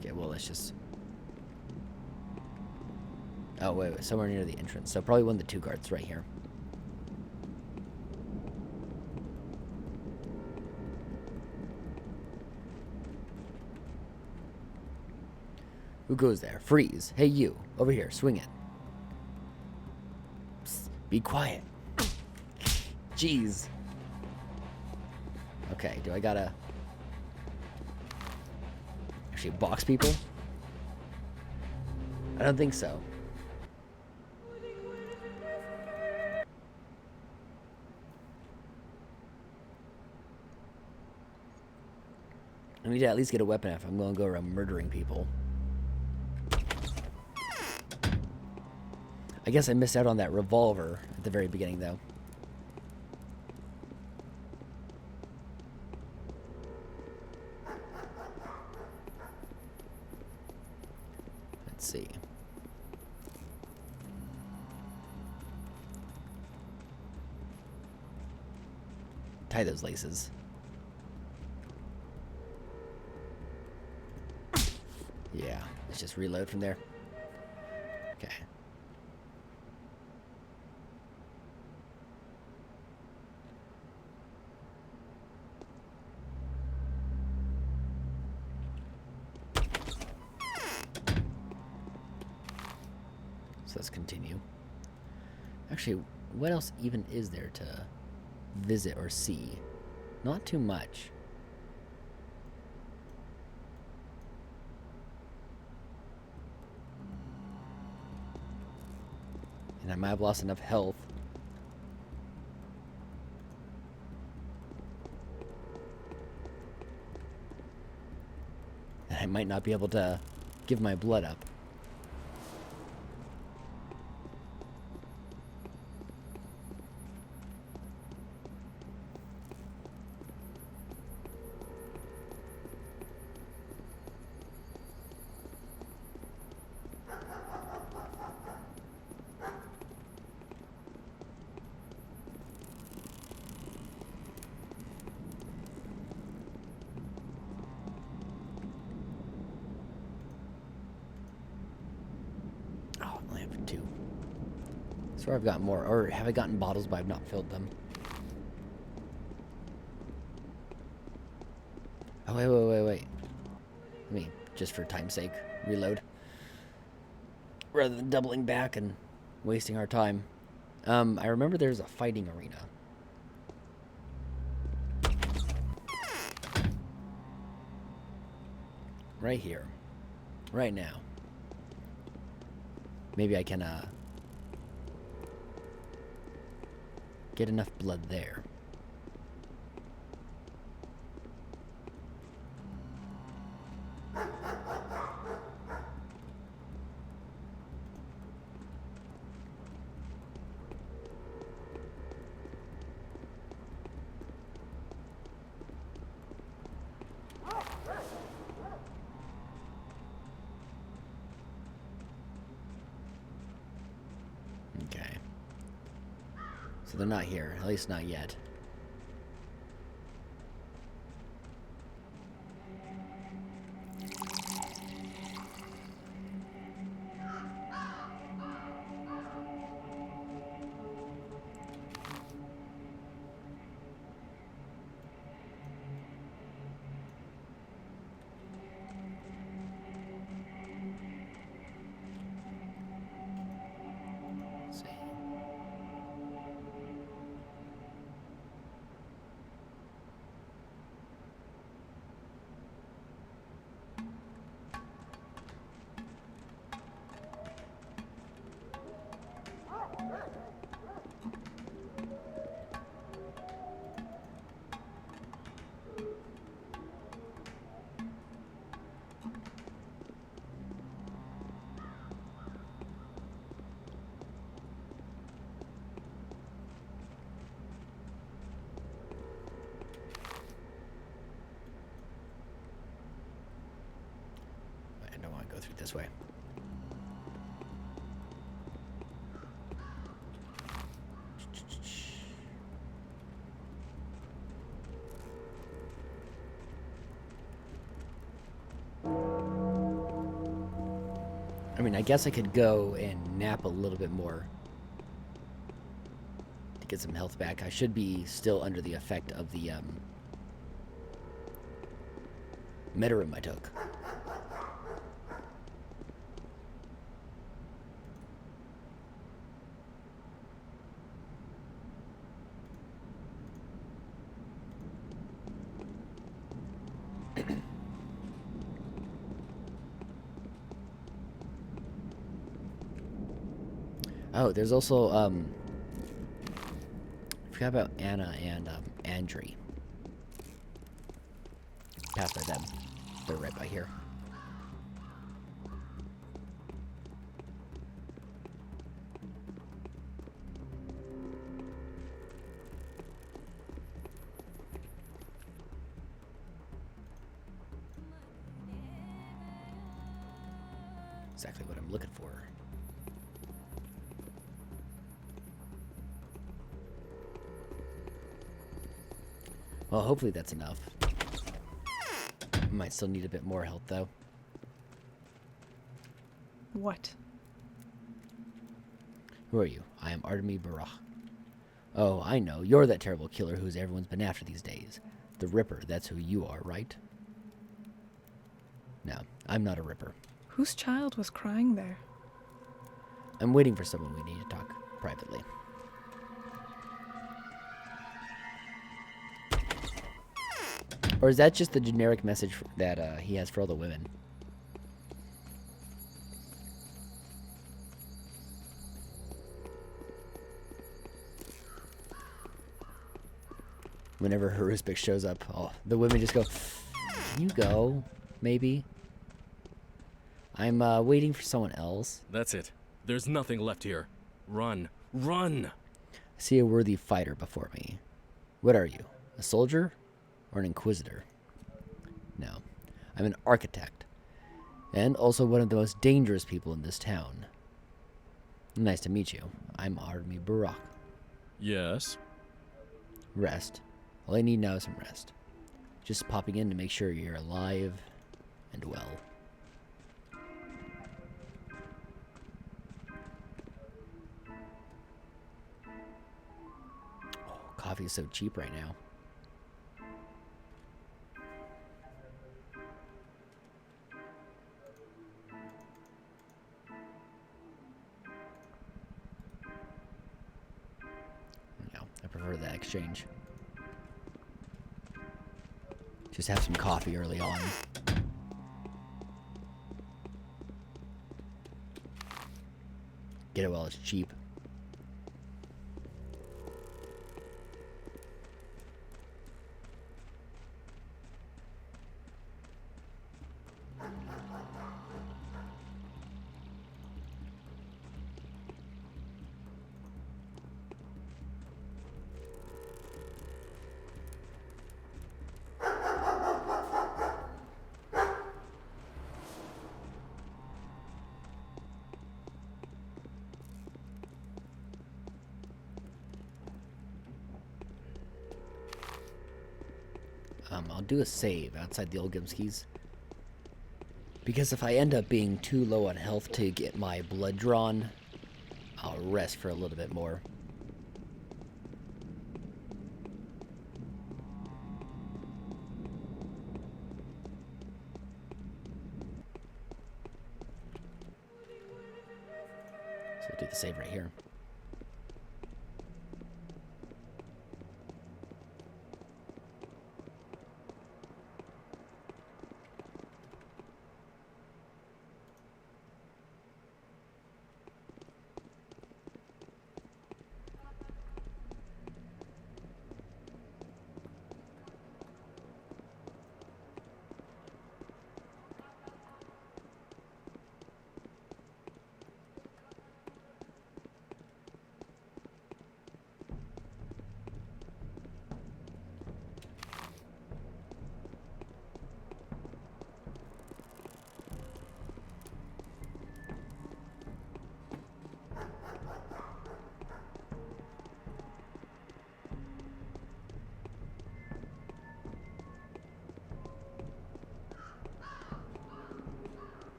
Okay, well, let's just. Oh, wait, somewhere near the entrance. So probably one of the two guards right here. Who goes there? Freeze. Hey, you. Over here. Swing it. Psst, be quiet. Jeez. Okay, do I gotta actually box people? I don't think so. I need to at least get a weapon if I'm going to go around murdering people. I guess I missed out on that revolver at the very beginning, though. Let's see. Tie those laces. Yeah, let's just reload from there. Okay. So let's continue. Actually, what else even is there to visit or see? Not too much. And I might have lost enough health. And I might not be able to give my blood up. Or I've got more, or have I gotten bottles but I've not filled them? Oh, wait. Let me, just for time's sake, reload. Rather than doubling back and wasting our time. I remember there's a fighting arena. Right here. Right now. Maybe I can, get enough blood there. Okay. So they're not here, at least not yet. Let's see. I don't want to go through this way. I mean, I guess I could go and nap a little bit more to get some health back. I should be still under the effect of the Metarim I took. Oh, there's also, I forgot about Anna and, Andri. Pass by them. They're right by here. Exactly what I'm looking for. Well, hopefully that's enough. Might still need a bit more help, though. What? Who are you? I am Artemi Barach. Oh, I know. You're that terrible killer who's everyone's been after these days. The Ripper, that's who you are, right? No, I'm not a Ripper. Whose child was crying there? I'm waiting for someone we need to talk privately. Or is that just the generic message that he has for all the women? Whenever Haruspex shows up, oh, the women just go, "Can you go? Maybe." I'm waiting for someone else. That's it. There's nothing left here. Run. Run! I see a worthy fighter before me. What are you? A soldier? Or an inquisitor? No. I'm an architect. And also one of the most dangerous people in this town. Nice to meet you. I'm Artemi Barach. Yes? Rest. All I need now is some rest. Just popping in to make sure you're alive and well. Oh, coffee is so cheap right now. No, I prefer that exchange. Just have some coffee early on. Get it while it's cheap. I'll do a save outside the old Gimskis. Because if I end up being too low on health to get my blood drawn, I'll rest for a little bit more. So I'll do the save right here.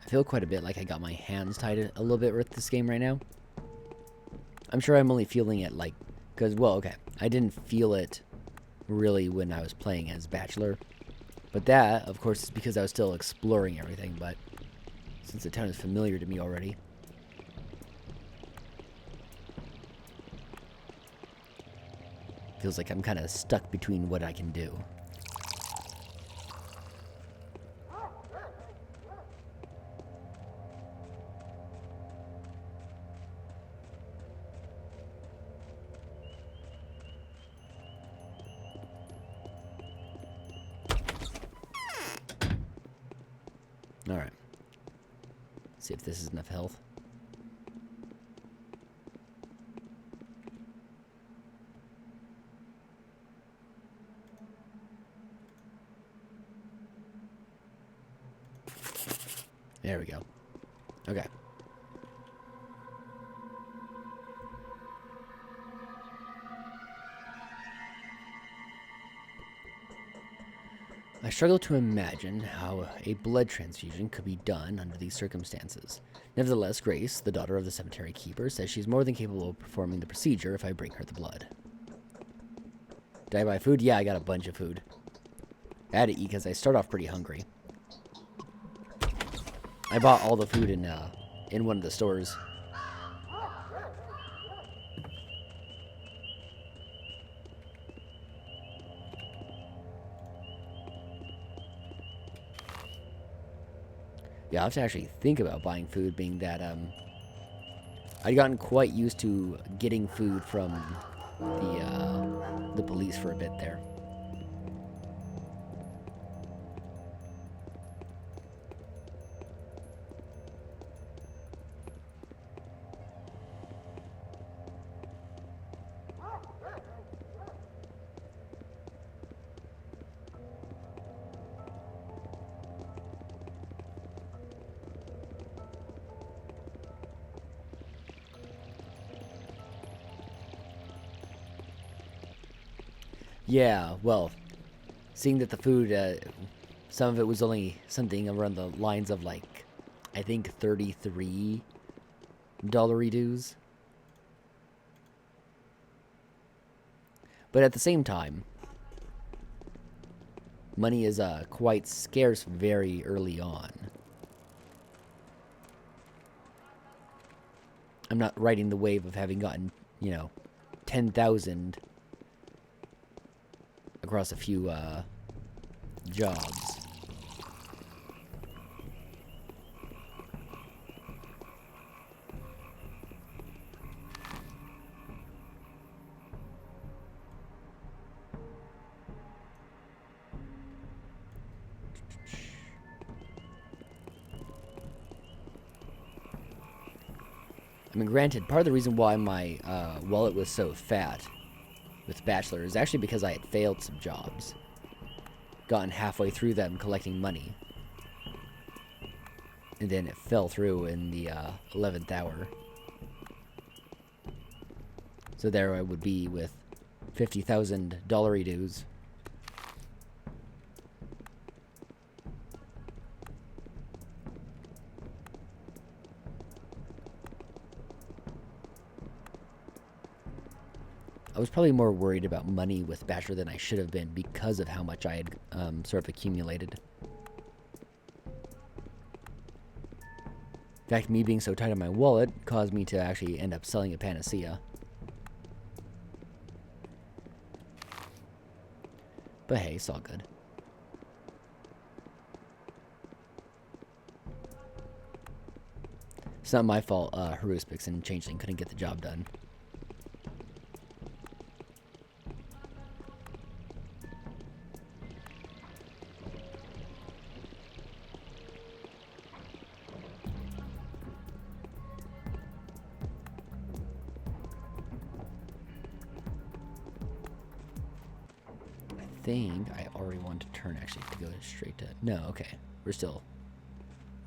I feel quite a bit like I got my hands tied a little bit with this game right now. I'm sure I'm only feeling it like, because, well, okay, I didn't feel it really when I was playing as Bachelor. But that, of course, is because I was still exploring everything, but since the town is familiar to me already. Feels like I'm kind of stuck between what I can do. Alright. See if this is enough health. There we go. Okay. I struggle to imagine how a blood transfusion could be done under these circumstances. Nevertheless, Grace, the daughter of the cemetery keeper, says she's more than capable of performing the procedure if I bring her the blood. Did I buy food? Yeah, I got a bunch of food. I had to eat because I start off pretty hungry. I bought all the food in one of the stores. Yeah, I'll have to actually think about buying food, being that I'd gotten quite used to getting food from the police for a bit there. Yeah, well, seeing that the food, some of it was only something around the lines of, like, I think $33 dues. But at the same time, money is quite scarce very early on. I'm not riding the wave of having gotten, 10,000 across a few jobs. I mean, granted, part of the reason why my wallet was so fat with Bachelor is actually because I had failed some jobs. Gotten halfway through them collecting money. And then it fell through in the 11th hour. So there I would be with $50,000 dues. I was probably more worried about money with Bachelor than I should have been because of how much I had sort of accumulated. In fact, me being so tight on my wallet caused me to actually end up selling a Panacea. But hey, it's all good. It's not my fault Haruspex and Changeling couldn't get the job done. I think I already want to turn actually to go straight to... No, okay. We're still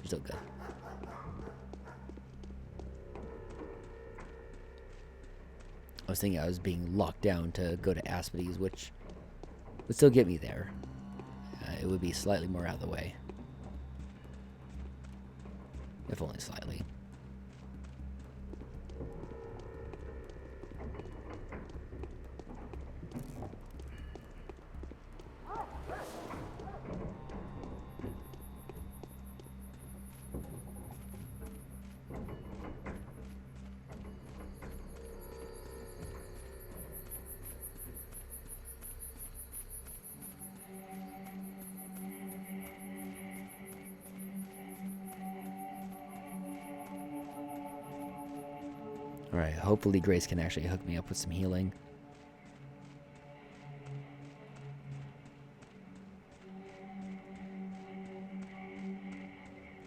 good. I was thinking I was being locked down to go to Aspides, which would still get me there. It would be slightly more out of the way. If only slightly. Alright, hopefully Grace can actually hook me up with some healing.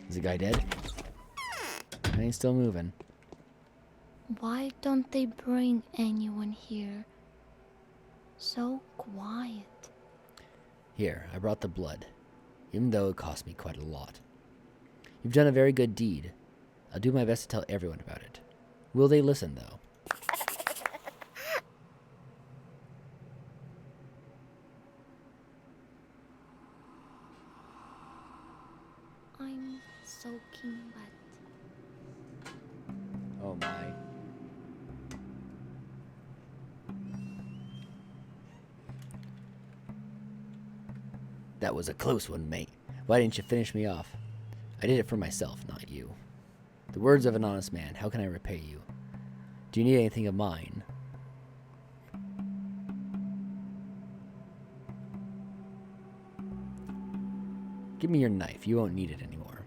Is the guy dead? And he's still moving. Why don't they bring anyone here? So quiet. Here, I brought the blood, even though it cost me quite a lot. You've done a very good deed. I'll do my best to tell everyone about it. Will they listen, though? I'm soaking wet. Oh my. That was a close one, mate. Why didn't you finish me off? I did it for myself, not you. The words of an honest man, how can I repay you? Do you need anything of mine? Give me your knife. You won't need it anymore.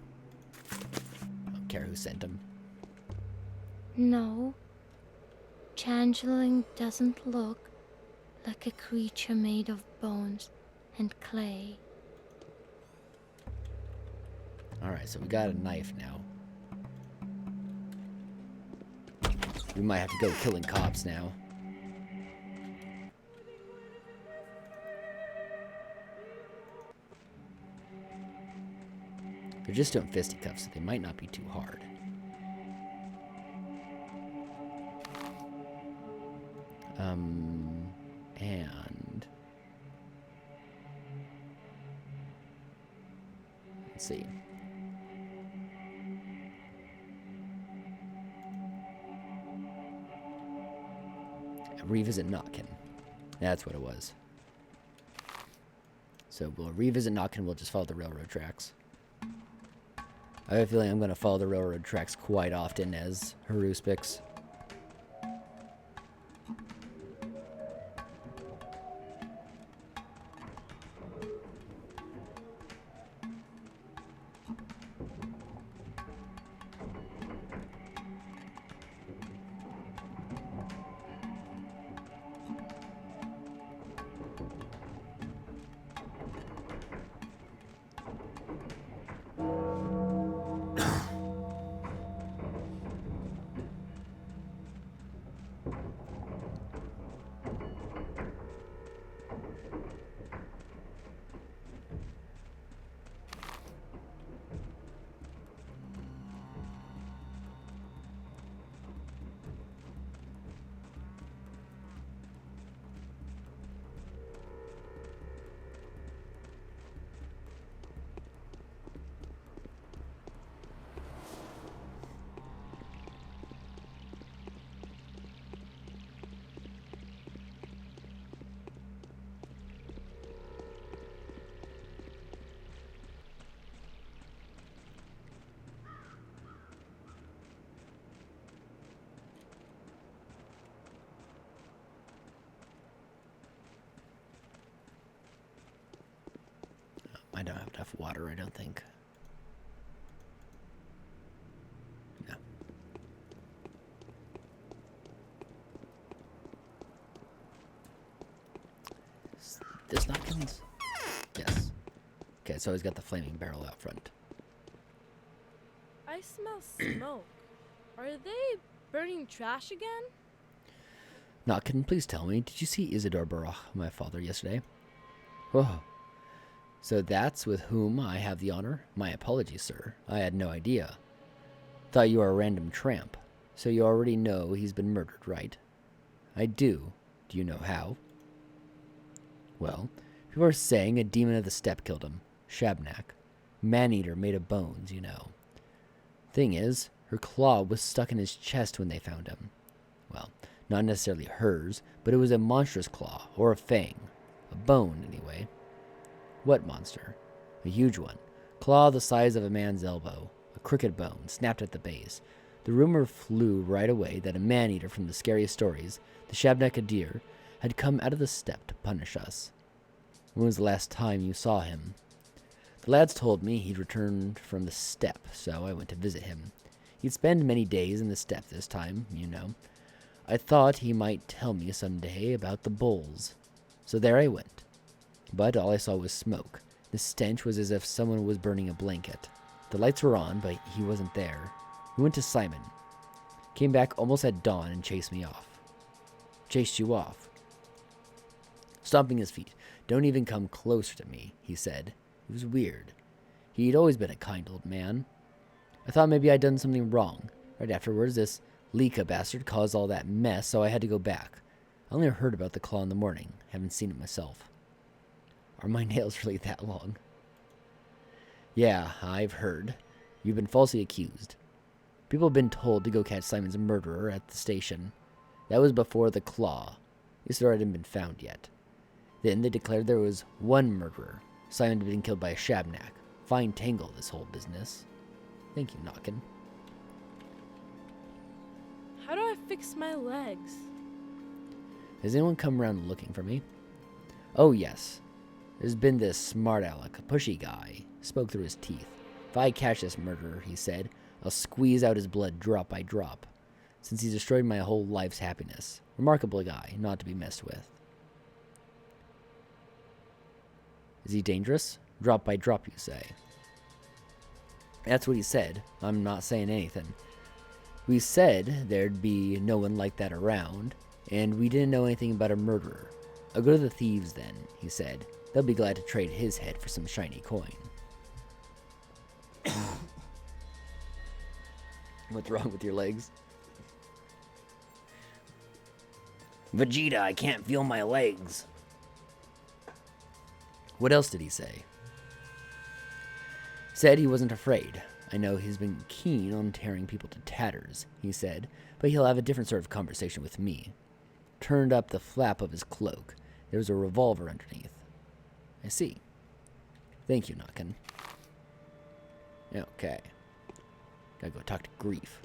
I don't care who sent him. No. Changeling doesn't look like a creature made of bones and clay. Alright, so we got a knife now. We might have to go killing cops now. They're just doing fisticuffs, so they might not be too hard. And... let's see. Revisit Notkin. That's what it was. So we'll revisit Notkin, we'll just follow the railroad tracks. I have a feeling I'm going to follow the railroad tracks quite often as Haruspex. I don't have enough water, I don't think. No. Is this Notkins? Yes. Okay, so he's got the flaming barrel out front. I smell smoke. Are they burning trash again? Notkin, please tell me, did you see Isidore Baruch, my father, yesterday? Oh. So that's with whom I have the honor? My apologies, sir. I had no idea. Thought you were a random tramp. So you already know he's been murdered, right? I do. Do you know how? Well, people are saying a demon of the steppe killed him. Shabnak. Man-eater made of bones, you know. Thing is, her claw was stuck in his chest when they found him. Well, not necessarily hers, but it was a monstrous claw, or a fang. A bone, anyway. What monster? A huge one. Claw the size of a man's elbow. A crooked bone, snapped at the base. The rumor flew right away that a man-eater from the scariest stories, the Shabnak Adir, had come out of the steppe to punish us. When was the last time you saw him? The lads told me he'd returned from the steppe, so I went to visit him. He'd spend many days in the steppe this time, you know. I thought he might tell me someday about the bulls. So there I went. But all I saw was smoke. The stench was as if someone was burning a blanket. The lights were on, but he wasn't there. We went to Simon. Came back almost at dawn and chased me off. Chased you off. Stomping his feet. Don't even come closer to me, he said. It was weird. He'd always been a kind old man. I thought maybe I'd done something wrong. Right afterwards, this Lika bastard caused all that mess, so I had to go back. I only heard about the claw in the morning. Haven't seen it myself. Are my nails really that long? Yeah, I've heard. You've been falsely accused. People have been told to go catch Simon's murderer at the station. That was before the claw. Isidore hadn't been found yet. Then they declared there was one murderer. Simon had been killed by a Shabnak. Fine tangle, this whole business. Thank you, Notkin. How do I fix my legs? Has anyone come around looking for me? Oh, yes. There's been this smart aleck, a pushy guy. Spoke through his teeth. If I catch this murderer, he said, I'll squeeze out his blood drop by drop. Since he's destroyed my whole life's happiness. Remarkable guy, not to be messed with. Is he dangerous? Drop by drop, you say. That's what he said. I'm not saying anything. We said there'd be no one like that around, and we didn't know anything about a murderer. I'll go to the thieves then, he said. They'll be glad to trade his head for some shiny coin. What's wrong with your legs? Vegeta, I can't feel my legs. What else did he say? Said he wasn't afraid. I know he's been keen on tearing people to tatters, he said, but he'll have a different sort of conversation with me. Turned up the flap of his cloak. There was a revolver underneath. I see. Thank you, Notkin. Okay. Gotta go talk to Grief.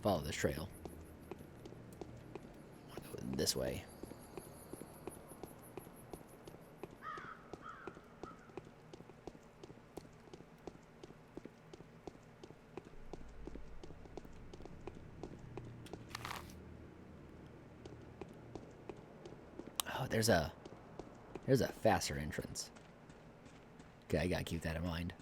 Follow this trail. I'll go this way. Oh, there's a faster entrance. Okay, I gotta keep that in mind.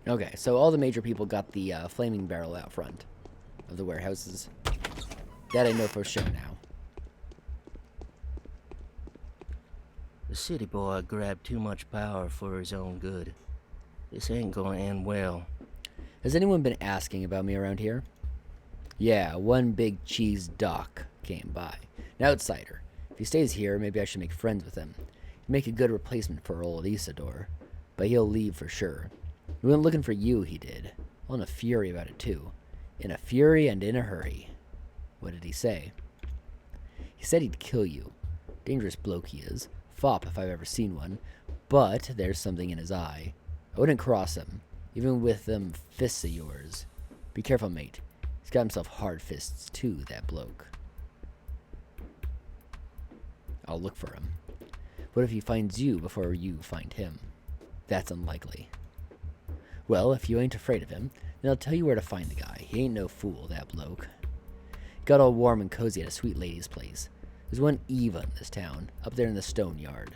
Okay, so all the major people got the flaming barrel out front of the warehouses. That I know for sure now. The city boy grabbed too much power for his own good. This ain't gonna end well. Has anyone been asking about me around here? Yeah, one big cheese doc came by. An outsider. If he stays here, maybe I should make friends with him. He'd make a good replacement for old Isidore. but he'll leave for sure. He went looking for you, he did. All in a fury about it, too. In a fury and in a hurry. What did he say? He said he'd kill you. Dangerous bloke he is. Fop if I've ever seen one. But there's something in his eye. I wouldn't cross him, even with them fists of yours. Be careful, mate. He's got himself hard fists, too, that bloke. I'll look for him. What if he finds you before you find him? That's unlikely. Well, if you ain't afraid of him, then I'll tell you where to find the guy. He ain't no fool, that bloke. Got all warm and cozy at a sweet lady's place. There's one Eva in this town, up there in the stone yard.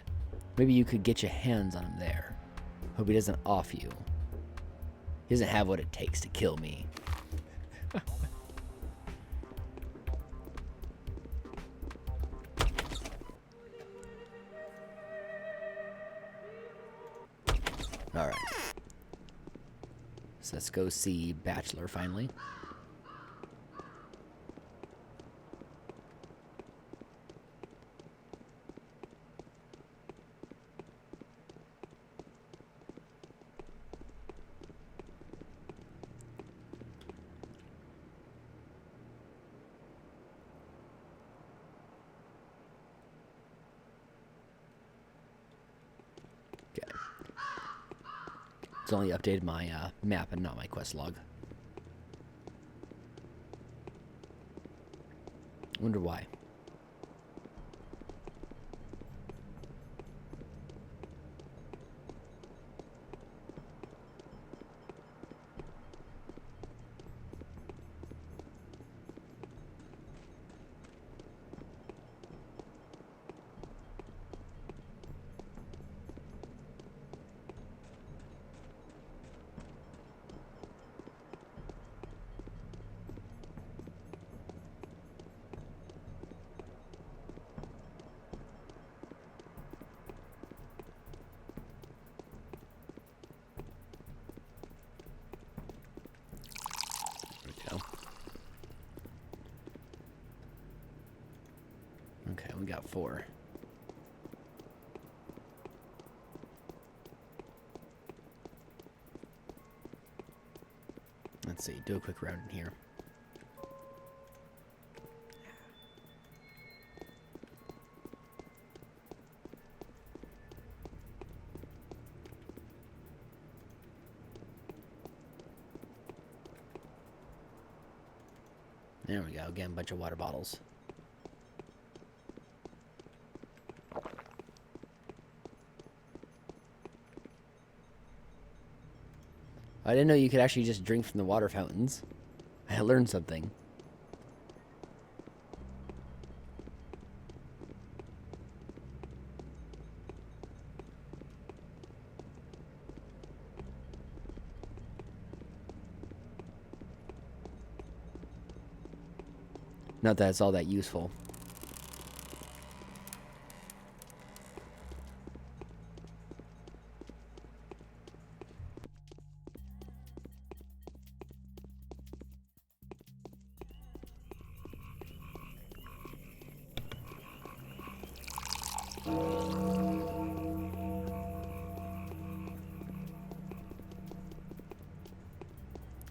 Maybe you could get your hands on him there. Hope he doesn't off you. He doesn't have what it takes to kill me. Alright. So let's go see Bachelor finally. It's only updated my map and not my quest log. Wonder why. Okay, we got 4. Let's see, do a quick round in here. There we go, again, a bunch of water bottles. I didn't know you could actually just drink from the water fountains. I learned something. Not that it's all that useful.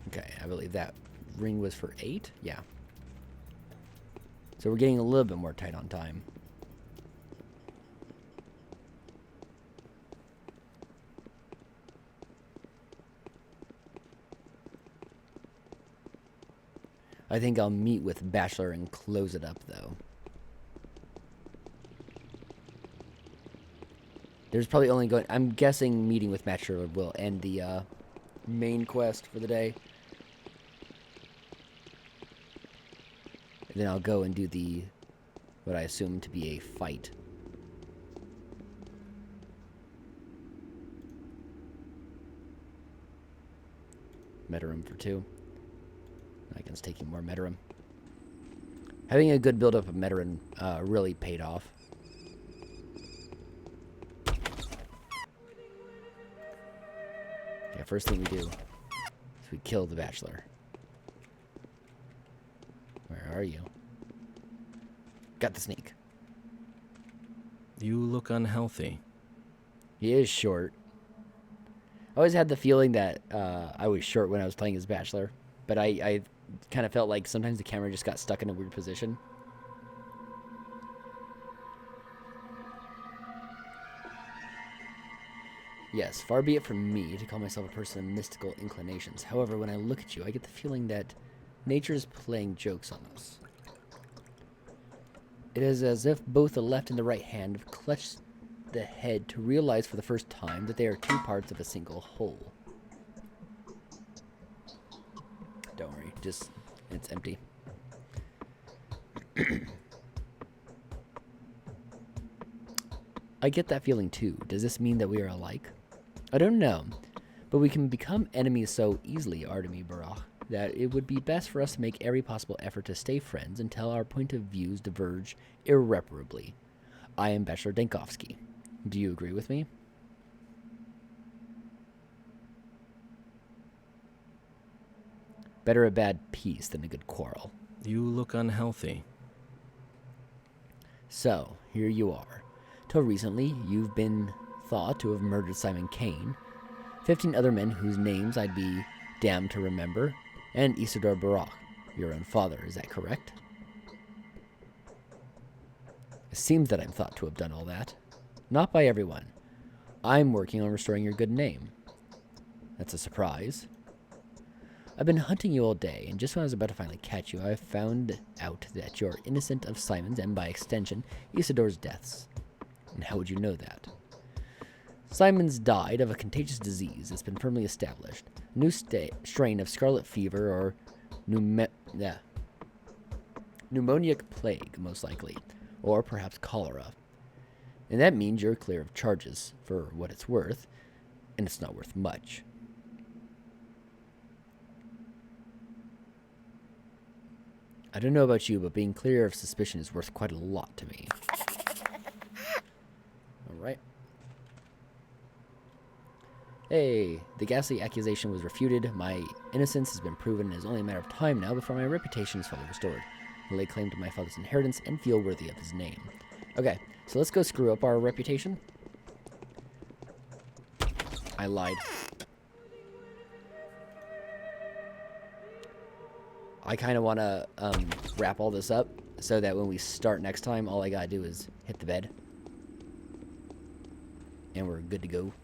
Okay, I believe that ring was for 8? Yeah. So we're getting a little bit more tight on time. I think I'll meet with Bachelor and close it up, though. There's probably only going... I'm guessing meeting with Bachelor will end the main quest for the day. And then I'll go and do the... what I assume to be a fight. Metarum for 2. I can take you more Metarum. Having a good build-up of Metarum really paid off. Yeah, first thing we do is we kill the Bachelor. Where are you? Got the sneak. You look unhealthy. He is short. I always had the feeling that I was short when I was playing as Bachelor, but I kind of felt like sometimes the camera just got stuck in a weird position. Yes, far be it from me to call myself a person of mystical inclinations. However, when I look at you, I get the feeling that nature is playing jokes on us. It is as if both the left and the right hand have clutched the head to realize for the first time that they are two parts of a single whole. Don't worry, just, it's empty. I get that feeling too. Does this mean that we are alike? I don't know, but we can become enemies so easily, Artemi Barach, that it would be best for us to make every possible effort to stay friends until our point of views diverge irreparably. I am Bachelor Denkovsky. Do you agree with me? Better a bad peace than a good quarrel. You look unhealthy. So, here you are. Till recently, you've been thought to have murdered Simon Kane, 15 other men whose names I'd be damned to remember, and Isidore Barak, your own father. Is that correct? It seems that I'm thought to have done all that. Not by everyone. I'm working on restoring your good name. That's a surprise. I've been hunting you all day, and just when I was about to finally catch you, I found out that you're innocent of Simon's and, by extension, Isidore's deaths. And how would you know that? Simon's died of a contagious disease that's been firmly established. A new strain of scarlet fever or pneumoniac plague, most likely. Or perhaps cholera. And that means you're clear of charges, for what it's worth. And it's not worth much. I don't know about you, but being clear of suspicion is worth quite a lot to me. Alright. Hey, the ghastly accusation was refuted. My innocence has been proven, and it is only a matter of time now before my reputation is fully restored. I lay claim to my father's inheritance and feel worthy of his name. Okay, so let's go screw up our reputation. I lied. I kind of want to wrap all this up so that when we start next time, all I gotta do is hit the bed. And we're good to go.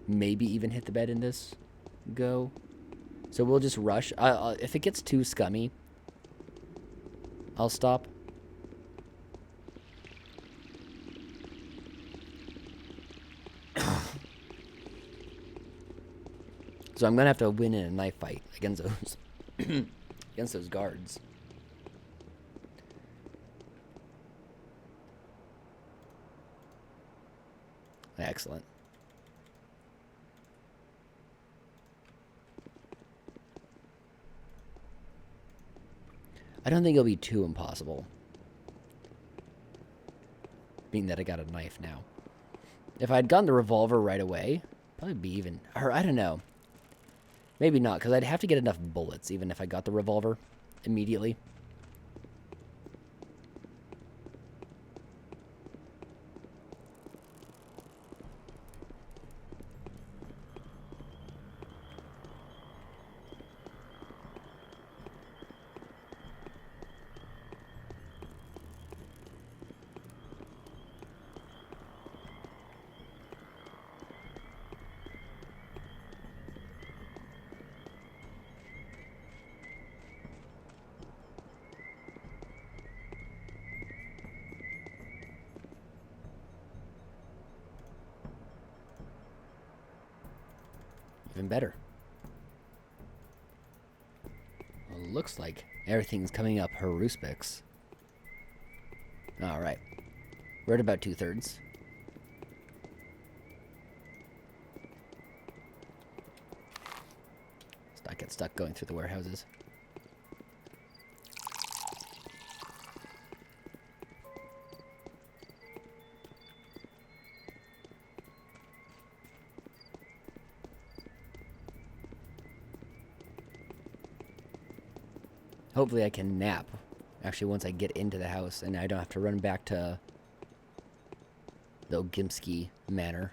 Maybe even hit the bed in this go. So we'll just rush. If it gets too scummy, I'll stop. So I'm gonna have to win in a knife fight against those against those guards. Excellent. I don't think it'll be too impossible, being that I got a knife now. If I'd gotten the revolver right away, probably be even, or I don't know. Maybe not, because I'd have to get enough bullets, even if I got the revolver immediately. Even better. Well, looks like everything's coming up Haruspex. Alright. We're at about 2/3. Let's not get stuck going through the warehouses. Hopefully I can nap, actually, once I get into the house, and I don't have to run back to the Ogimsky Manor.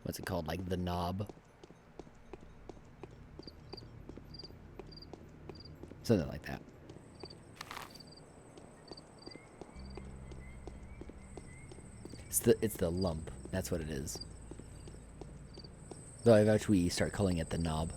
what's it called? Like the knob. Something like that. It's the lump. That's what it is. Though eventually we start calling it the knob.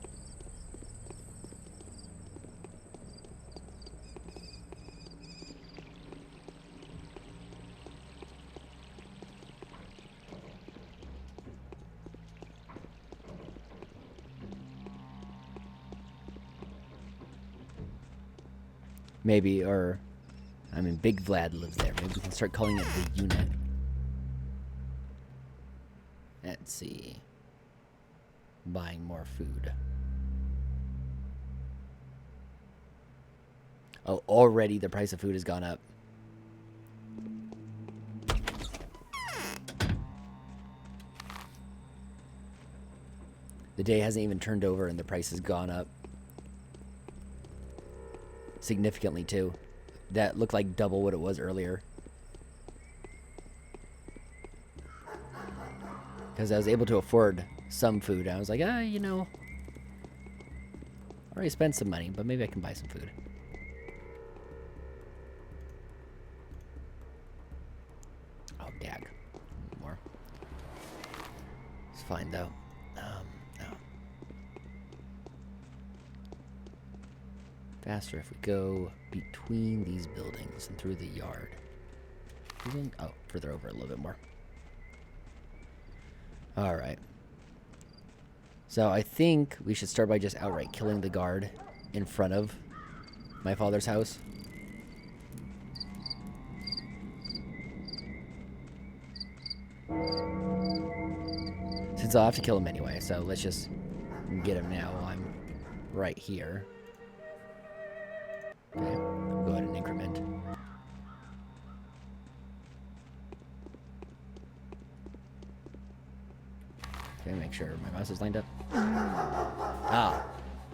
Maybe, or, I mean, Big Vlad lives there. Maybe we can start calling it the unit. Let's see. Buying more food. Oh, already the price of food has gone up. The day hasn't even turned over and the price has gone up. Significantly too. That looked like double what it was earlier. Because I was able to afford some food. I was like, you know, I already spent some money, but maybe I can buy some food. Oh, dag. More. It's fine though. No. Faster if we go between these buildings and through the yard. Oh, further over a little bit more. Alright. So I think we should start by just outright killing the guard in front of my father's house. Since I'll have to kill him anyway, so let's just get him now while I'm right here. Okay, we'll go ahead and increment. Okay, make sure my mouse is lined up. Ah,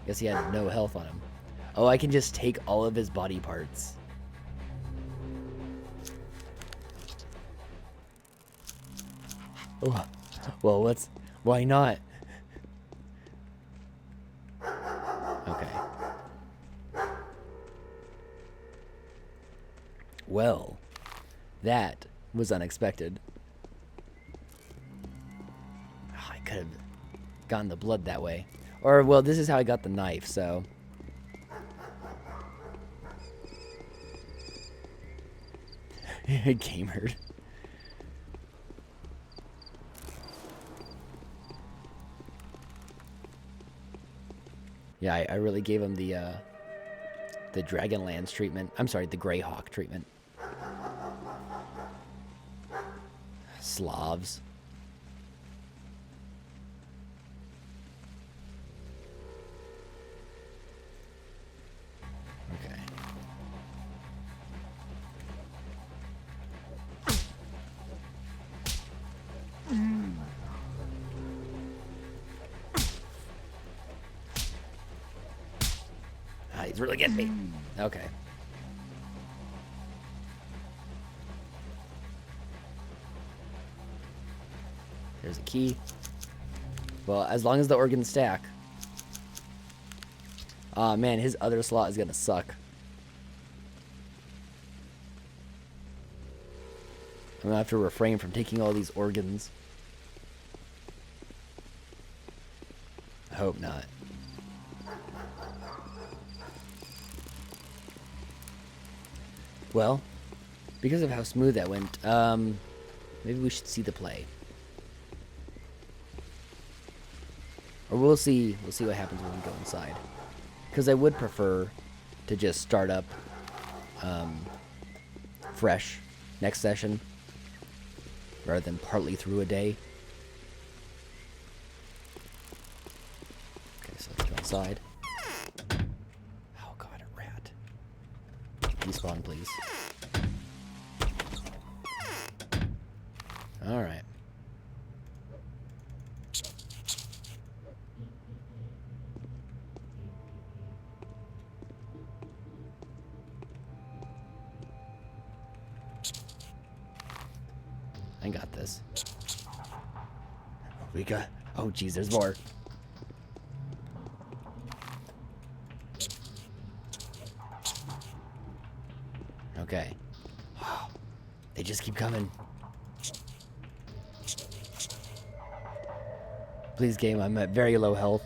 guess he had no health on him. Oh, I can just take all of his body parts. Oh, well, why not? Okay. Well, that was unexpected. Oh, I could have gotten the blood that way. Or, well, this is how I got the knife, so. Gamered. Yeah, I really gave him the Dragonlance treatment. I'm sorry, the Greyhawk treatment. Slavs. Okay. Ah, he's really getting me. Okay. There's a key. Well, as long as the organs stack. Aw, man, his other slot is gonna suck. I'm gonna have to refrain from taking all these organs. I hope not. Well, because of how smooth that went, maybe we should see the play. Or we'll see what happens when we go inside. Because I would prefer to just start up fresh next session rather than partly through a day. Okay, so let's go inside. Oh god, a rat. Despawn, please. Alright. I got this. We got... Oh, jeez, there's more. Okay. They just keep coming. Please, game, I'm at very low health.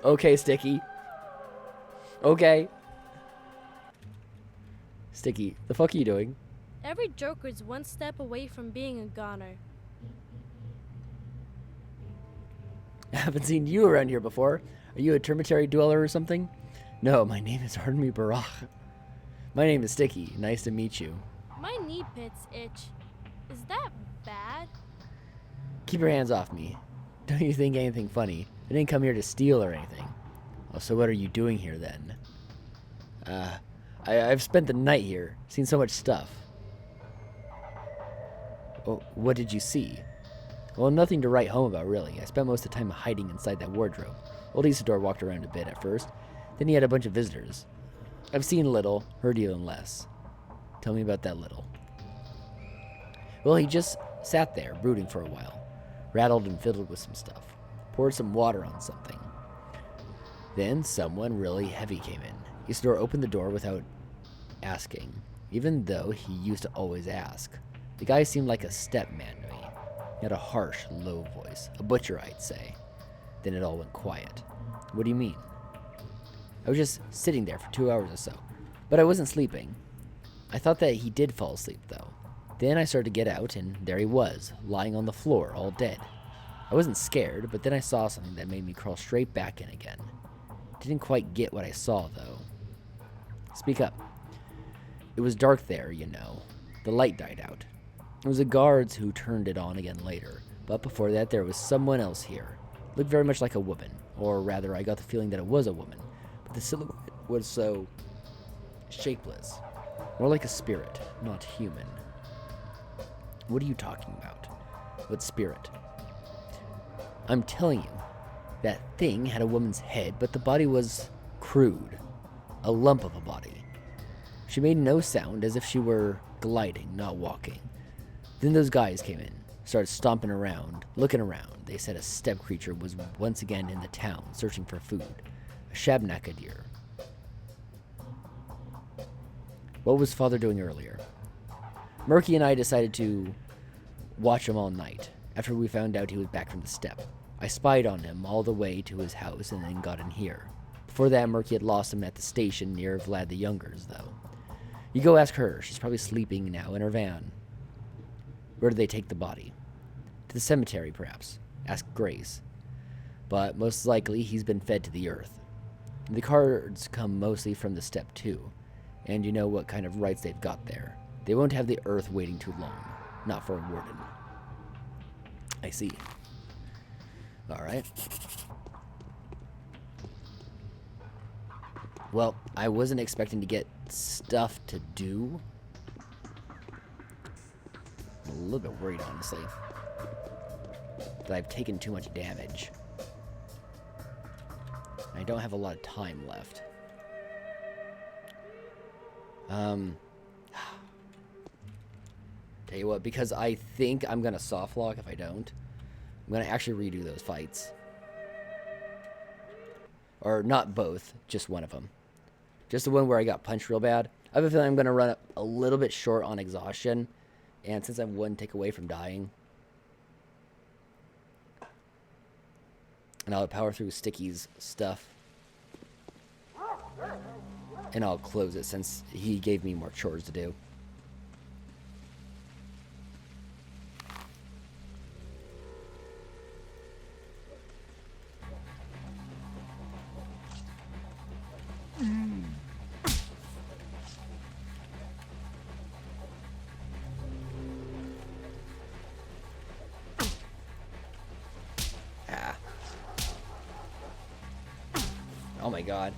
Okay, Sticky. Okay. Sticky, the fuck are you doing? Every Joker's one step away from being a goner. I haven't seen you around here before. Are you a termitary dweller or something? No, my name is Artemi Barach. My name is Sticky. Nice to meet you. My knee pits itch. Is that bad? Keep your hands off me. Don't you think anything funny? I didn't come here to steal or anything. Oh, so what are you doing here then? I've spent the night here, seen so much stuff. Oh, what did you see? Well, nothing to write home about, really. I spent most of the time hiding inside that wardrobe. Old Isidore walked around a bit at first. Then he had a bunch of visitors. I've seen little, heard even less. Tell me about that little. Well, he just sat there, brooding for a while. Rattled and fiddled with some stuff. Poured some water on something. Then someone really heavy came in. Isidore opened the door without asking, even though he used to always ask. The guy seemed like a stepman to me. He had a harsh, low voice. A butcher, I'd say. Then it all went quiet. What do you mean? I was just sitting there for 2 hours or so. But I wasn't sleeping. I thought that he did fall asleep, though. Then I started to get out, and there he was, lying on the floor, all dead. I wasn't scared, but then I saw something that made me crawl straight back in again. Didn't quite get what I saw, though. Speak up. It was dark there, you know. The light died out. It was the guards who turned it on again later, but before that there was someone else here. Looked very much like a woman, or rather I got the feeling that it was a woman, but the silhouette was so shapeless. More like a spirit, not human. What are you talking about? What spirit? I'm telling you, that thing had a woman's head, but the body was crude. A lump of a body. She made no sound, as if she were gliding, not walking. Then those guys came in, started stomping around, looking around. They said a steppe creature was once again in the town, searching for food. A shabnakadir. What was Father doing earlier? Murky and I decided to watch him all night, after we found out he was back from the steppe. I spied on him all the way to his house and then got in here. Before that, Murky had lost him at the station near Vlad the Younger's, though. You go ask her. She's probably sleeping now in her van. Where did they take the body? To the cemetery, perhaps. Ask Grace. But most likely, he's been fed to the earth. The cards come mostly from the steppe, too. And you know what kind of rights they've got there. They won't have the earth waiting too long. Not for a warden. I see. Alright. Well, I wasn't expecting to get stuff to do. I'm a little bit worried, honestly, that I've taken too much damage. I don't have a lot of time left. Tell you what, because I think I'm gonna soft lock if I don't. I'm gonna actually redo those fights. Or not both, just one of them. Just the one where I got punched real bad. I have a feeling I'm gonna run a little bit short on exhaustion. And since I have one take away from dying. And I'll power through Sticky's stuff. And I'll close it since he gave me more chores to do. Oh my god.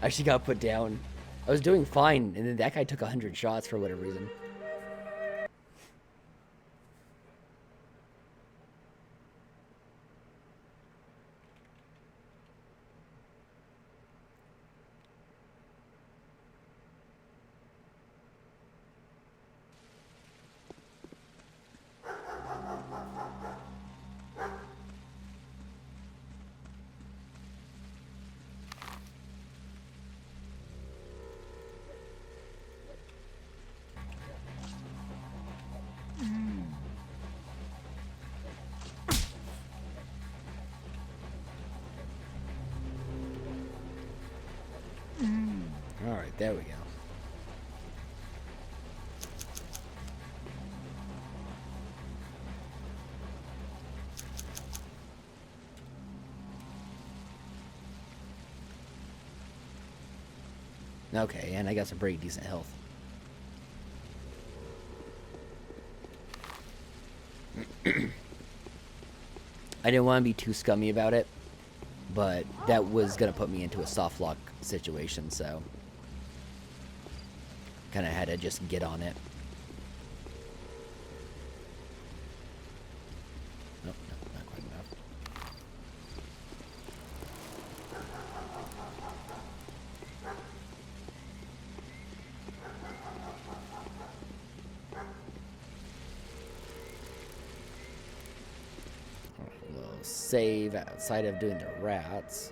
I actually got put down. I was doing fine, and then that guy took 100 shots for whatever reason. There we go. Okay, and I got some pretty decent health. I didn't want to be too scummy about it, but that was going to put me into a soft lock situation, so kind of had to just get on it. Nope, no, not quite enough. We'll save outside of doing the rats.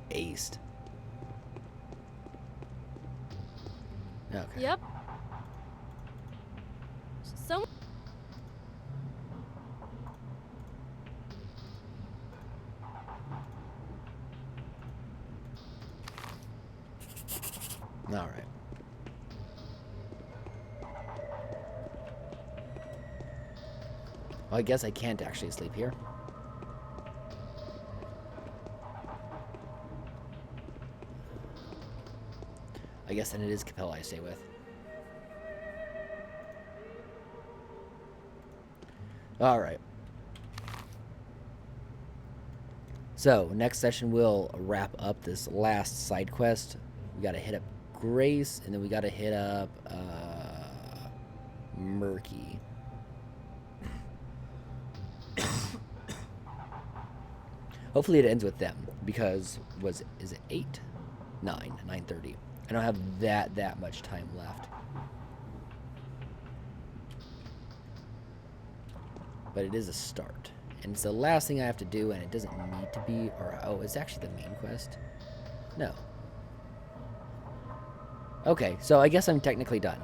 Aced. Okay. Yep. Some. All right. Well, I guess I can't actually sleep here. I guess then it is Capella I stay with. All right. So, next session we'll wrap up this last side quest. We gotta hit up Grace, and then we gotta hit up Murky. Hopefully it ends with them, because is it 8? 9:30. I don't have that much time left. But it is a start. And it's the last thing I have to do, and it doesn't need to be, or, oh, it's actually the main quest? No. Okay, so I guess I'm technically done.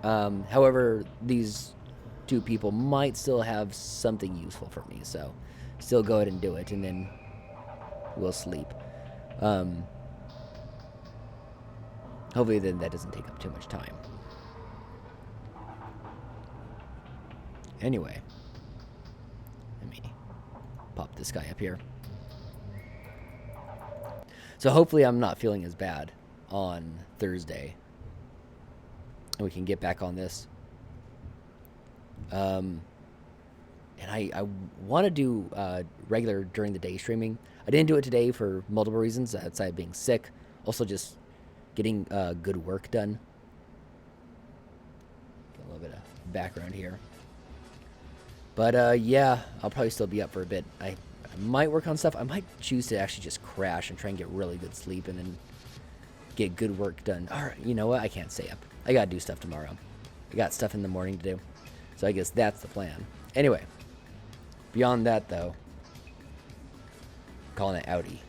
However, these two people might still have something useful for me, so still go ahead and do it, and then we'll sleep. Hopefully then that doesn't take up too much time. Anyway, let me pop this guy up here. So hopefully I'm not feeling as bad on Thursday, and we can get back on this. And I want to do regular during the day streaming. I didn't do it today for multiple reasons, outside of being sick. Also just getting good work done. Get a little bit of background here. But yeah, I'll probably still be up for a bit. I might work on stuff. I might choose to actually just crash and try and get really good sleep and then get good work done. All right, you know what? I can't stay up. I gotta do stuff tomorrow. I got stuff in the morning to do. So I guess that's the plan. Anyway, beyond that though, calling it outie.